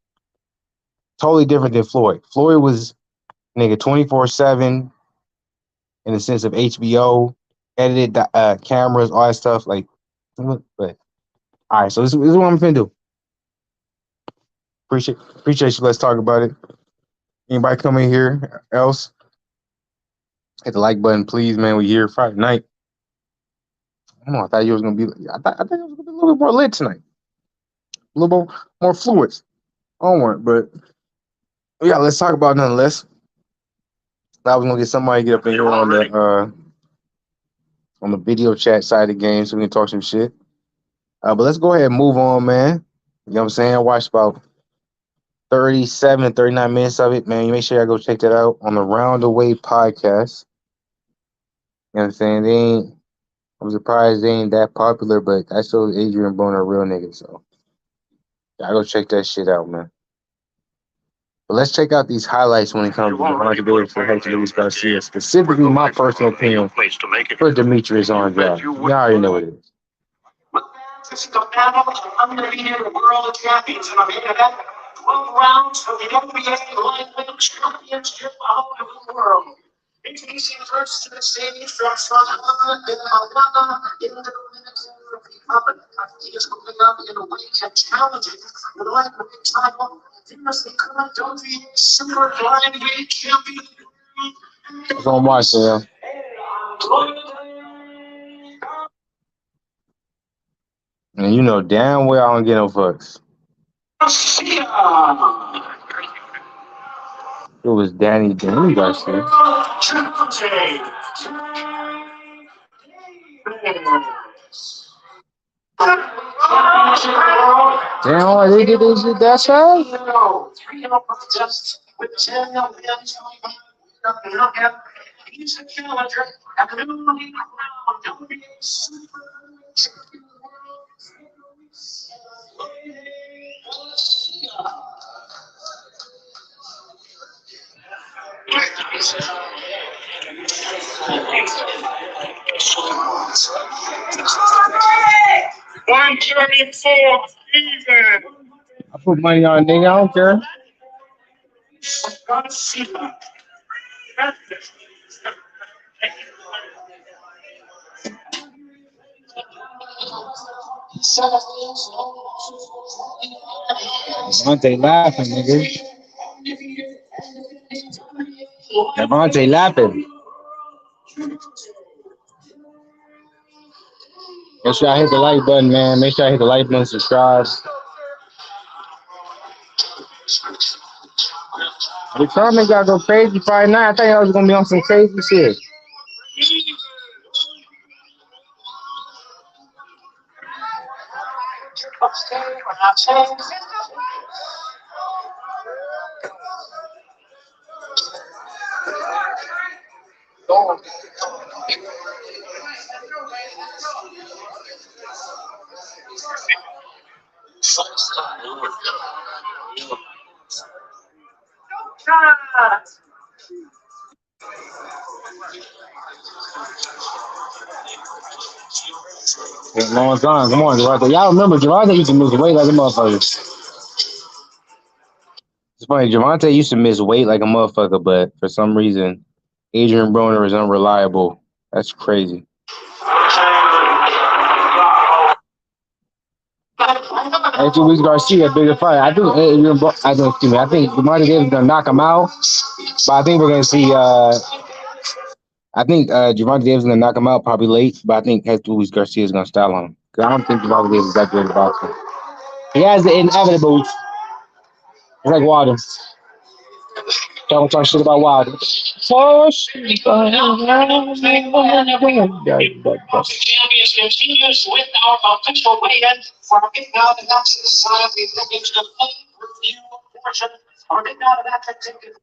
totally different than Floyd. Floyd was, nigga, 24/7 in the sense of HBO, edited cameras, all that stuff. Like, but all right, so this is what I'm finna do. Appreciate you. Let's talk about it. Anybody come in here else? Hit the like button, please, man. We here Friday night. I don't know. I thought you was gonna be. I thought it was gonna be a little bit more lit tonight. A little more fluids. Onward, but yeah, let's talk about it nonetheless. I was gonna get somebody to get up in here on the video chat side of the game so we can talk some shit. But let's go ahead and move on, man. You know what I'm saying? I watched about 37, 39 minutes of it, man. You make sure y'all go check that out on the Round Away podcast. You know what I'm saying? I'm surprised they ain't that popular, but I still Adrien Broner a real nigga, so y'all go check that shit out, man. But let's check out these highlights when it comes to the for Hercules Garcia, specifically my personal opinion for Demetrius Andrade. You already know what it is. I'm going to be here the world champions, and I'm here to have 12 rounds of the NBA lightweight championship all over the world. Introducing first to the stage from Sonoma in Havana in the Dominican Republic. He is moving up in a weight and challenging the lightweight title. He must become WBA super lightweight champion. What's on my side? And you know damn well I don't get no fucks. It was Danny Garcia. Damn, I didn't get this shit that fast? 3-0 contest with 10 wins. He's the challenger at the newly crowned WBA Super Champion World. I put money on nigga, I don't care. Garcia. Gervonta laughing, nigga. Gervonta laughing. Make sure I hit the like button, man. Make sure I hit the like button, subscribe. The comment gotta go crazy Friday night. I think I was gonna be on some crazy shit. Long time. Come on, Gervonta. Y'all remember Gervonta used to miss weight like a motherfucker. It's funny, Gervonta used to miss weight like a motherfucker, but for some reason, Adrien Broner is unreliable. That's crazy. Hey, 2 weeks Garcia, bigger fight. I think I think Gervonta Davis is gonna knock him out, but I think we're gonna see. I think Gervonta Davis is gonna knock him out probably late, but I think Jesus Garcia is gonna style on him. Cause I don't think Gervonta Davis is that good at boxing. He has the inevitable. It's like Wilder. Don't talk shit about Wilder. Champions continues with our official weigh-in for our Big Now the That's the side. We look into the pay-per-view portion. Our Big Now the That's ticket.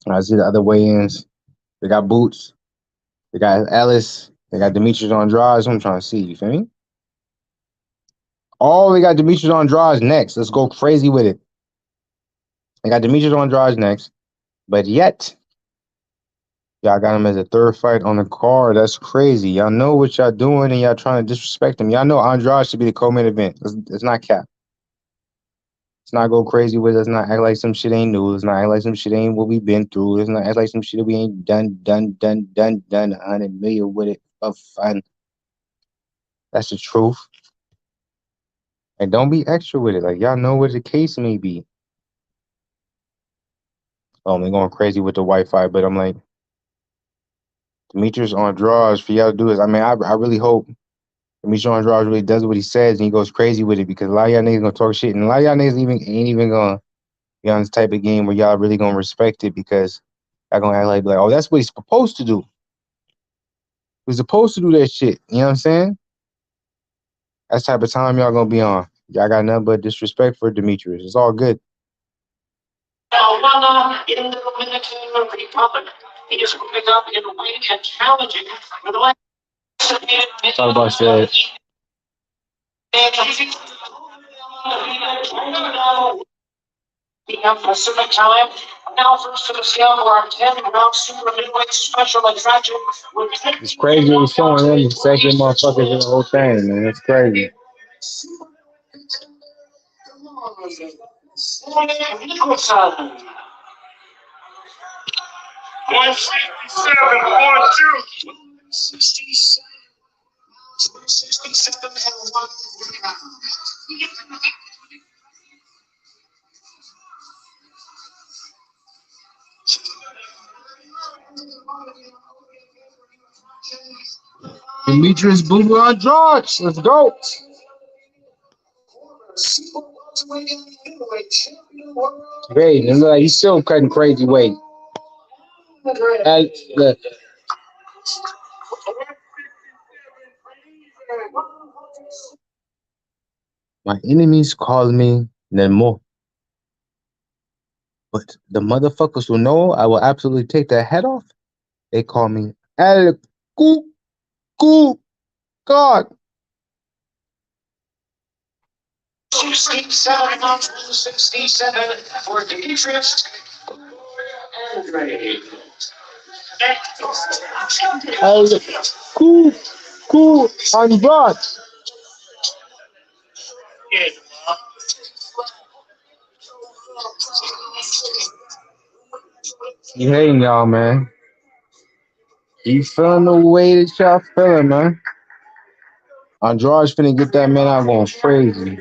I see the other weigh-ins. They got Boots. They got Ellis. They got Demetrius Andrade. I'm trying to see. You feel me? Oh, they got Demetrius Andrade next. Let's go crazy with it. They got Demetrius Andrade next. But yet, y'all got him as a third fight on the card. That's crazy. Y'all know what y'all doing and y'all trying to disrespect him. Y'all know Andrade should be the co-main event. It's not cap. Let's not go crazy with it. Let's not act like some shit ain't new. Let's not act like some shit ain't what we've been through. Let's not act like some shit that we ain't done 100 million with it for fun. That's the truth. And don't be extra with it. Like, y'all know what the case may be. Oh, I'm going crazy with the Wi-Fi, but I'm like, Demetrius Andrade, for y'all to do this. I mean, I really hope Demetrius Andrade really does what he says and he goes crazy with it, because a lot of y'all niggas gonna talk shit and a lot of y'all niggas ain't even gonna be on this type of game where y'all really gonna respect it, because y'all gonna act like, oh, that's what he's supposed to do. He's supposed to do that shit. You know what I'm saying? That's the type of time y'all gonna be on. Y'all got nothing but disrespect for Demetrius. It's all good. Now, in the Dominican Republic, he is moving up in weight and challenging for the last. Talk about shit. PM Pacific time. Now first to the scale for our 10-round super middleweight special attraction. It's crazy what's showing them the second motherfuckers in the whole thing, man. It's crazy. 167, 1-2. 67 and 1. Demetrius Boo Andrade. Let's go. Great. And look, he's still cutting crazy weight. Look. My enemies call me Nemo. But the motherfuckers who know I will absolutely take their head off, they call me El Cuckoo God. 67 for Demetrius Andre. El Cuckoo Andrade. You hating y'all, man. You feeling the way that y'all feeling, man. Andrade's finna get that man out going crazy.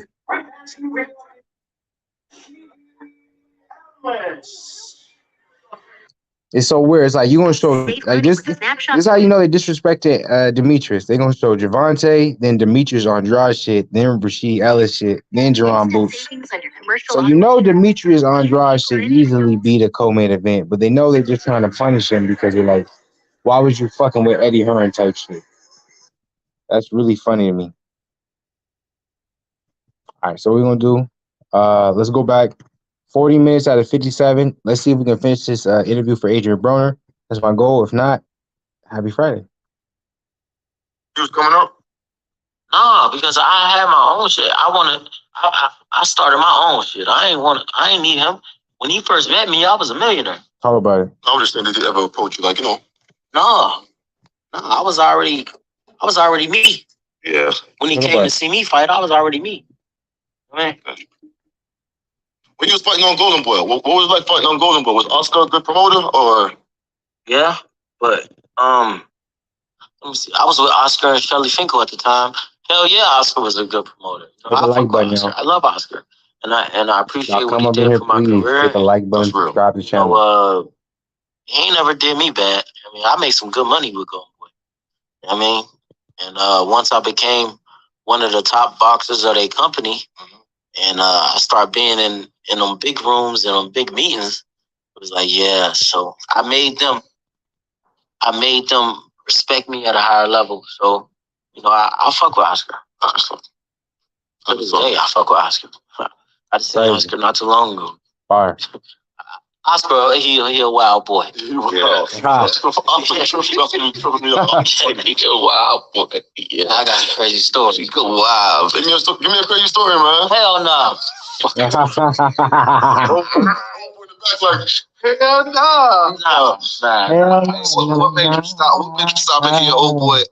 It's so weird. It's like you gonna show like this. This is how you know they disrespected Demetrius. They gonna show Gervonta, then Demetrius Andrade shit, then Rasheed Ellis shit, then Jerome Boots. So you know Demetrius Andrade should easily be the co-main event, but they know they're just trying to punish him because they're like, why was you fucking with Eddie Hearn type shit? That's really funny to me. All right, so what we're gonna do? Let's go back 40 minutes out of 57. Let's see if we can finish this interview for Adrien Broner. That's my goal. If not, happy Friday. You was coming up? Nah, because I had my own shit. I started my own shit. I ain't need him. When he first met me, I was a millionaire. Talk about it. I was just saying, did he ever approach you, like, you know? No, I was already me. Yeah. When he came to see me fight, I was already me. Man. When you was fighting on Golden Boy, what was it like fighting on Golden Boy? Was Oscar a good promoter, or? Yeah, but let me see. I was with Oscar and Shelly Finkel at the time. Hell yeah, Oscar was a good promoter. You know, I fuck with Oscar. I love Oscar, and I appreciate what he did for my career. Hit the like button, subscribe to the channel. So, he ain't never did me bad. I mean, I made some good money with Golden Boy. You know what I mean? And once I became one of the top boxers of their company, and I started being in them big rooms and them big meetings, it was like, yeah. So I made them respect me at a higher level. So, you know, I fuck with Oscar. To this day, I fuck with Oscar. I just seen Oscar not too long ago. Fire. Oscar, he a wild boy. Yeah. Oscar me up. He a wild boy. Yeah. I got a crazy story. He go wild. Give me a crazy story, man. Hell no. Hell no. What made you stop? What made you stop and hear old boy?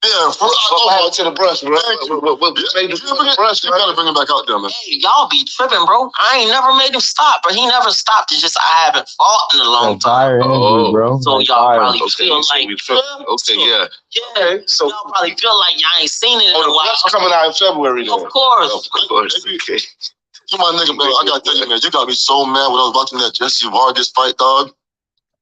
Yeah, what happened to the brush, bro? What made you bring the brush? You gotta bring him back out there, man. Hey, y'all be tripping, bro. I ain't never made him stop, but he never stopped. It's just I haven't fought in a long time. Bro. So y'all probably feel like, Okay, so y'all probably feel like y'all ain't seen it in a while. That's coming out in February, though. Of course. Okay. You my nigga, bro. I gotta tell you, man. You got me so mad when I was watching that Jesse Vargas fight, dog.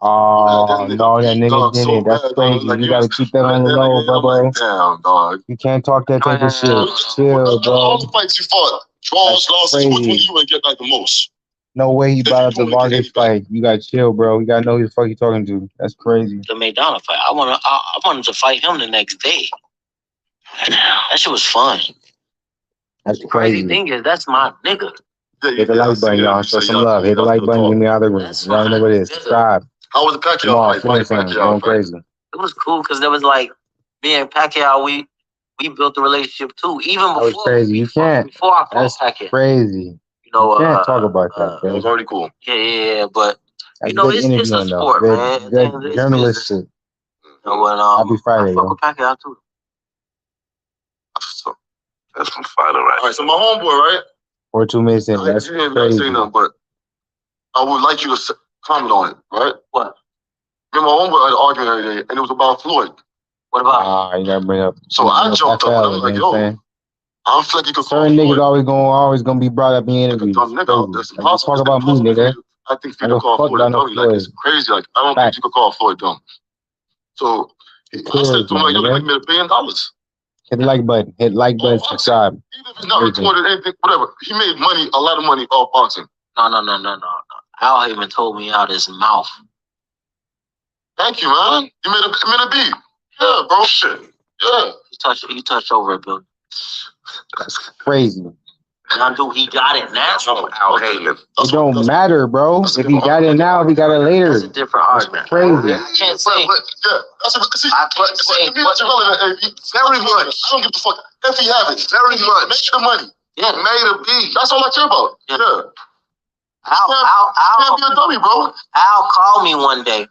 Oh, no, that nigga did it. That's crazy. You gotta keep that on the low, bro. Damn, dog. You can't talk that type of shit. Chill, bro. All the fights you fought, draws, losses, which one you would get back the most? No way he brought up the Vargas fight. You gotta chill, bro. You gotta know who the fuck you talking to. That's crazy. The McDonald fight. I wanted to fight him the next day. That shit was fun. That's the crazy crazy. thing is, that's my nigga. Hit the like button, y'all. Show some love. Hit the like button. Give me out of the room. Y'all know what it is. Subscribe. How was the Pacquiao fight? Going crazy. It was cool because there was like me and Pacquiao. We built a relationship too. Even before. That was crazy. You can't. Before I fought Pacquiao. Crazy. You know. You can't talk about that. It was already cool. Yeah. But that's you know, it's a sport, man. Good journalist shit. You know, when Happy Friday, I fuck with Pacquiao too. So that's some fighter, right? All right. So my homeboy, right? 2 minutes in. That's crazy. Say nothing, but I would like you to comment on it, right? What? Me and my homeboy had an argument every day, and it was about Floyd. What about? You gotta bring up. So I jumped up and I was like, yo, I don't feel like you could call certain niggas always gonna be brought up in interviews. Talk about me, nigga. I think people call Floyd dumb. Like, it's crazy. Like, I don't think you could call Floyd dumb. So I said to him, like, yo, make me $1 billion. Hit the like button. Hit like button. Subscribe. Even if it's not recorded, anything, whatever. He made money, a lot of money off boxing. No. Al even told me out his mouth. Thank you, man. You made a beat. Yeah, bro. Shit. Yeah. You touched over it, Bill. That's crazy. Now, do he got it natural? Al Heyman. It don't matter, bro. If he got it now, if he got it later. That's a different argument. Crazy. I can't say. Yeah, that's a, see, I can't say. to me, that's irrelevant. Very much. I don't give a fuck if he have it. Very much. Make the money. Yeah. Made a beat. That's all I care about. Yeah. Yeah. Al Can't be a dummy, bro. called me one day.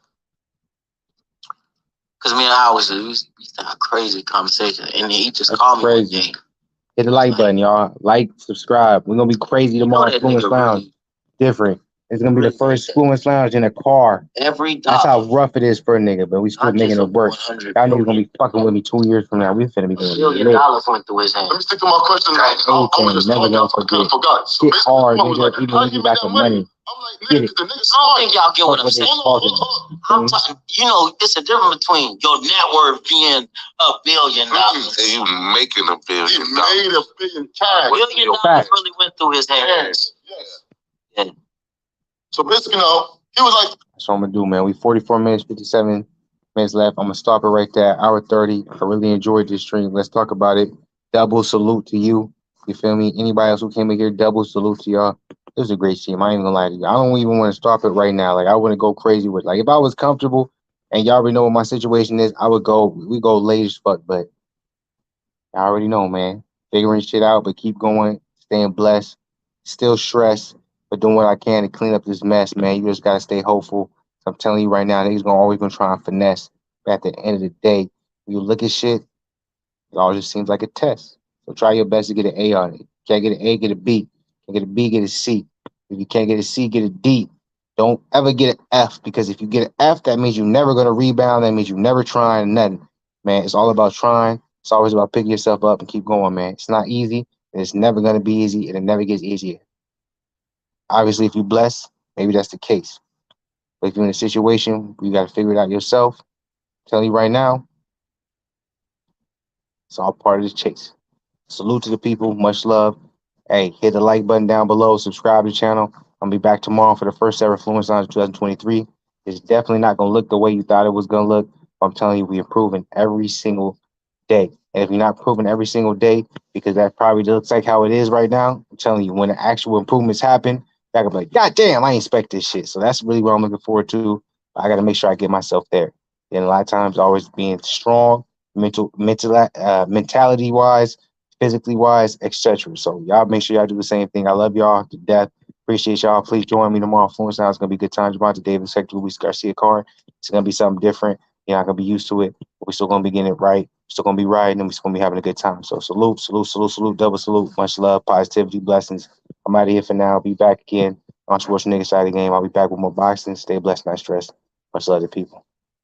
Because me and Al was used to have a crazy conversation. And then he just That's called me crazy. one day. Hit the like button, y'all. Like, subscribe. We're gonna be crazy tomorrow. that Fluence nigga Lounge. really- Different. It's gonna be the first Fluence Lounge in a car. Every That's how dollar. rough it is for a nigga, but we still Not making just it work. 100 Y'all niggas gonna be fucking with me 2 years from now. We finna be $1 doing billion it. went through his Let me hands. stick to my question. Everything, never gonna forget. Forgot. So Get basically, hard, I was nigga. like, Even how when you you make got that the money? money. I'm like, Get nigga, it. the nigga I don't smart. think y'all get what I'm Fuck what they saying. talking. I'm talking, you know, it's a difference between your net worth being $1 billion. And you making $1 He billion. made $1 billion cash. $1 billion Facts. really went through his hands. Yes. Yeah. So basically, he was like, That's what I'm gonna do, man. We 44 minutes, 57 minutes left. I'm gonna stop it right there. Hour 30. I really enjoyed this stream. Let's talk about it. Double salute to you. You feel me? Anybody else who came in here, double salute to y'all. It was a great stream. I ain't even gonna lie to you. I don't even want to stop it right now. Like I wouldn't go crazy with like if I was comfortable and y'all already know what my situation is, I would go, we go late as fuck, but I already know, man. Figuring shit out, but keep going, staying blessed, still stressed, but doing what I can to clean up this mess, man. You just gotta stay hopeful. I'm telling you right now, niggas gonna always gonna try and finesse. But at the end of the day, when you look at shit, it all just seems like a test. So try your best to get an A on it. Can't get an A, get a B. Can't get a B, get a C. If you can't get a C, get a D. Don't ever get an F, because if you get an F, that means you're never gonna rebound. That means you never trying nothing. Man, it's all about trying. It's always about picking yourself up and keep going, man. It's not easy, and it's never gonna be easy, and it never gets easier. Obviously, if you're blessed, maybe that's the case. But if you're in a situation where you gotta figure it out yourself, I'm telling you right now, it's all part of the chase. Salute to the people. Much love. Hey, hit the like button down below. Subscribe to the channel. I'm going to be back tomorrow for the first ever Fluence Lounge 2023. It's definitely not going to look the way you thought it was going to look. I'm telling you, we're improving every single day. And if you're not improving every single day, because that probably looks like how it is right now, I'm telling you, when the actual improvements happen, you're going to be like, God damn, I ain't expect this shit. So that's really what I'm looking forward to. I got to make sure I get myself there. And a lot of times, always being strong, mentality wise, physically wise, etc. So y'all make sure y'all do the same thing. I love y'all to death. Appreciate y'all. Please join me tomorrow. Fluence Now. It's gonna be a good time. Gervonta Davis, Hector Luis Garcia card. It's gonna be something different. You're not gonna be used to it, but we're still gonna be getting it right. We're still gonna be riding, and we're still gonna be having a good time. So salute, salute, salute, salute, double salute. Much love, positivity, blessings. I'm out of here for now. I'll be back again on Sports Nigga Side of the Game. I'll be back with more boxing. Stay blessed, not stressed. Much love to people.